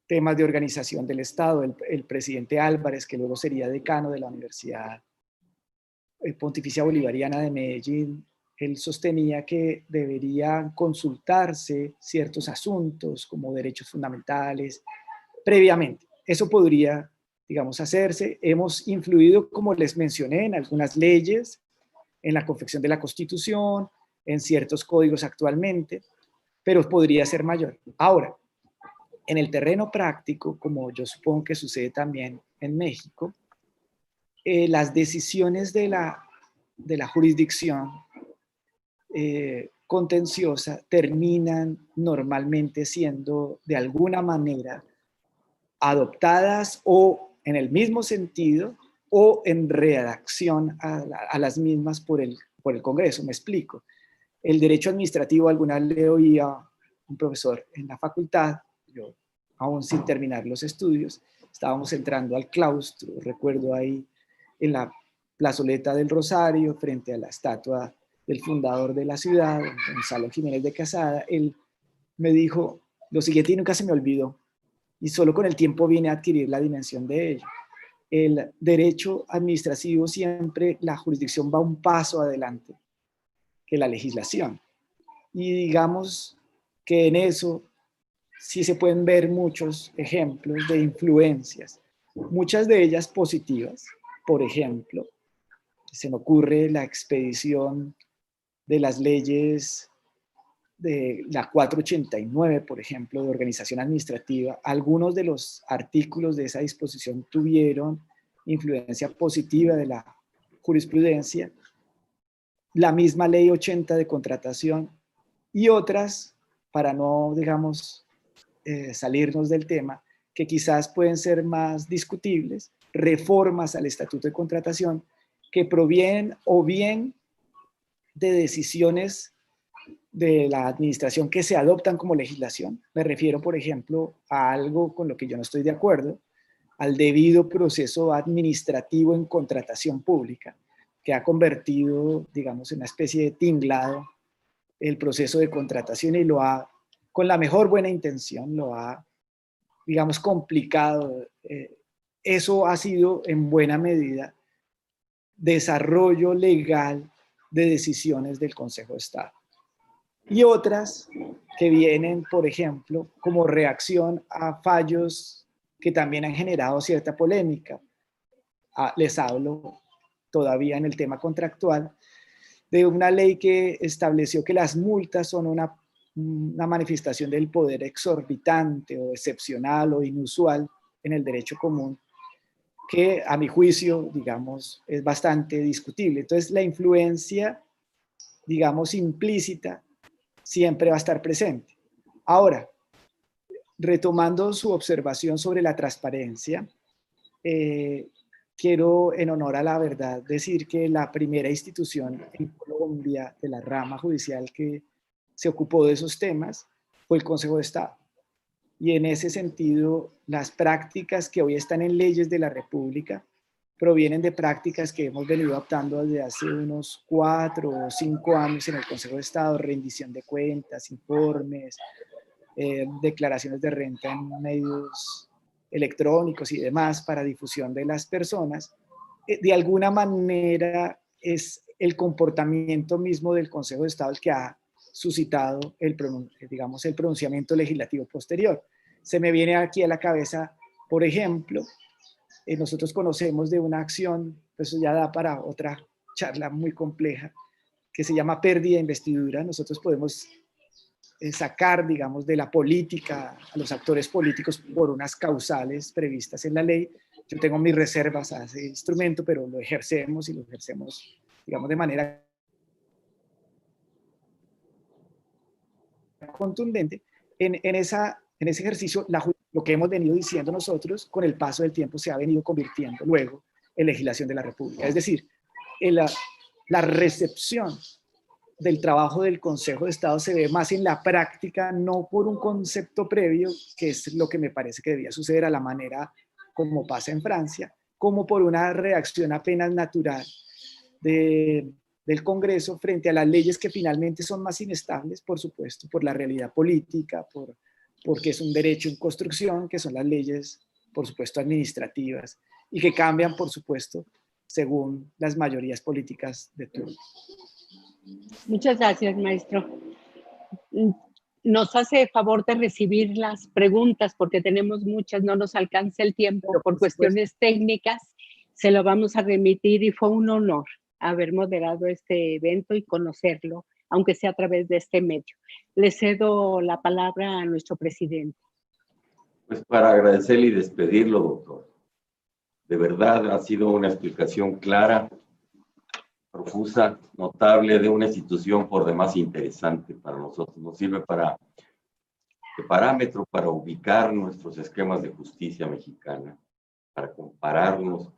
temas de organización del Estado, el presidente Álvarez, que luego sería decano de la Universidad Pontificia Bolivariana de Medellín, él sostenía que deberían consultarse ciertos asuntos como derechos fundamentales previamente. Eso podría, digamos, hacerse. Hemos influido, como les mencioné, en algunas leyes, en la confección de la Constitución, en ciertos códigos actualmente, pero podría ser mayor. Ahora, en el terreno práctico, como yo supongo que sucede también en México, las decisiones de la jurisdicción contenciosa terminan normalmente siendo de alguna manera adoptadas o en el mismo sentido o en redacción a las mismas por el Congreso. Me explico. El derecho administrativo, alguna vez le oí a un profesor en la facultad, yo aún sin terminar los estudios, estábamos entrando al claustro, recuerdo ahí en la plazoleta del Rosario, frente a la estatua del fundador de la ciudad, Gonzalo Jiménez de Quesada. Él me dijo lo siguiente y nunca se me olvidó, y solo con el tiempo vine a adquirir la dimensión de ello. El derecho administrativo siempre, la jurisdicción va un paso adelante que la legislación. Y digamos que en eso sí se pueden ver muchos ejemplos de influencias, muchas de ellas positivas. Por ejemplo, se me ocurre la expedición de las leyes de la 489, por ejemplo, de organización administrativa. Algunos de los artículos de esa disposición tuvieron influencia positiva de la jurisprudencia, la misma ley 80 de contratación y otras, para no, digamos, salirnos del tema, que quizás pueden ser más discutibles, reformas al Estatuto de Contratación que provienen o bien de decisiones de la administración que se adoptan como legislación. Me refiero, por ejemplo, a algo con lo que yo no estoy de acuerdo, al debido proceso administrativo en contratación pública, que ha convertido, digamos, en una especie de tinglado el proceso de contratación y lo ha, con la mejor buena intención, lo ha, digamos, complicado. Eso ha sido en buena medida desarrollo legal de decisiones del Consejo de Estado. Y otras que vienen, por ejemplo, como reacción a fallos que también han generado cierta polémica. Les hablo todavía en el tema contractual de una ley que estableció que las multas son una manifestación del poder exorbitante o excepcional o inusual en el derecho común, que a mi juicio, digamos, es bastante discutible. Entonces, la influencia, digamos, implícita, siempre va a estar presente. Ahora, retomando su observación sobre la transparencia, quiero, en honor a la verdad, decir que la primera institución en Colombia de la rama judicial que se ocupó de esos temas fue el Consejo de Estado. Y en ese sentido, las prácticas que hoy están en leyes de la República provienen de prácticas que hemos venido adoptando desde hace unos 4 o 5 años en el Consejo de Estado: rendición de cuentas, informes, declaraciones de renta en medios electrónicos y demás para difusión de las personas. De alguna manera es el comportamiento mismo del Consejo de Estado el que ha suscitado digamos, el pronunciamiento legislativo posterior. Se me viene aquí a la cabeza, por ejemplo, nosotros conocemos de una acción, eso ya da para otra charla muy compleja, que se llama pérdida de investidura. Nosotros podemos sacar, digamos, de la política a los actores políticos por unas causales previstas en la ley. Yo tengo mis reservas a ese instrumento, pero lo ejercemos, y lo ejercemos, digamos, de manera contundente. En ese ejercicio, lo que hemos venido diciendo nosotros, con el paso del tiempo se ha venido convirtiendo luego en legislación de la República. Es decir, la recepción del trabajo del Consejo de Estado se ve más en la práctica, no por un concepto previo, que es lo que me parece que debía suceder a la manera como pasa en Francia, como por una reacción apenas natural del Congreso frente a las leyes que finalmente son más inestables, por supuesto, por la realidad política, porque es un derecho en construcción, que son las leyes, por supuesto, administrativas, y que cambian, por supuesto, según las mayorías políticas de turno. Muchas gracias, maestro. Nos hace favor de recibir las preguntas porque tenemos muchas, no nos alcanza el tiempo por cuestiones técnicas. Se lo vamos a remitir y fue un honor haber moderado este evento y conocerlo, aunque sea a través de este medio. Le cedo la palabra a nuestro presidente. Pues para agradecerle y despedirlo, doctor. De verdad ha sido una explicación clara, profusa, notable, de una institución por demás interesante para nosotros. Nos sirve de parámetro para ubicar nuestros esquemas de justicia mexicana, para compararnos,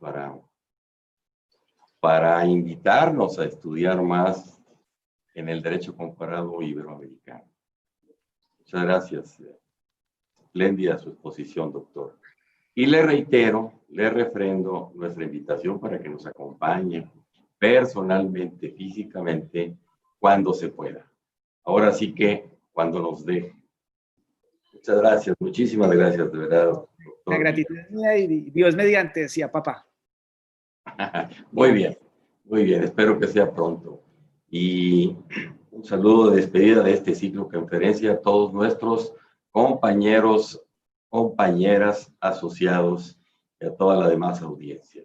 para invitarnos a estudiar más en el derecho comparado iberoamericano. Muchas gracias. Espléndida su exposición, doctor. Y le reitero, le refrendo nuestra invitación para que nos acompañe personalmente, físicamente, cuando se pueda. Ahora sí que cuando nos deje. Muchas gracias, muchísimas gracias, de verdad, doctor. La gratitud es mía y Dios mediante, decía papá. Muy bien, espero que sea pronto. Y un saludo de despedida de este ciclo de conferencia a todos nuestros compañeros, compañeras, asociados y a toda la demás audiencia.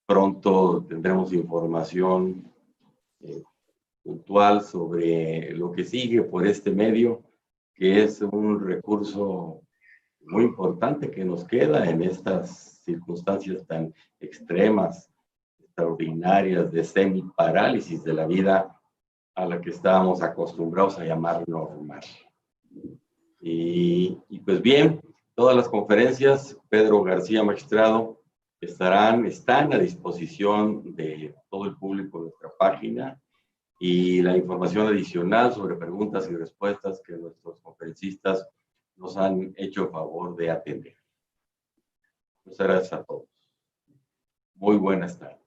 Pronto tendremos información puntual sobre lo que sigue por este medio, que es un recurso muy importante que nos queda en estas circunstancias tan extremas, extraordinarias, de semiparálisis de la vida a la que estábamos acostumbrados a llamar normal. Y pues bien, todas las conferencias, Pedro García Magistrado, están a disposición de todo el público en nuestra página, y la información adicional sobre preguntas y respuestas que nuestros conferencistas nos han hecho el favor de atender. Muchas gracias a todos. Muy buenas tardes.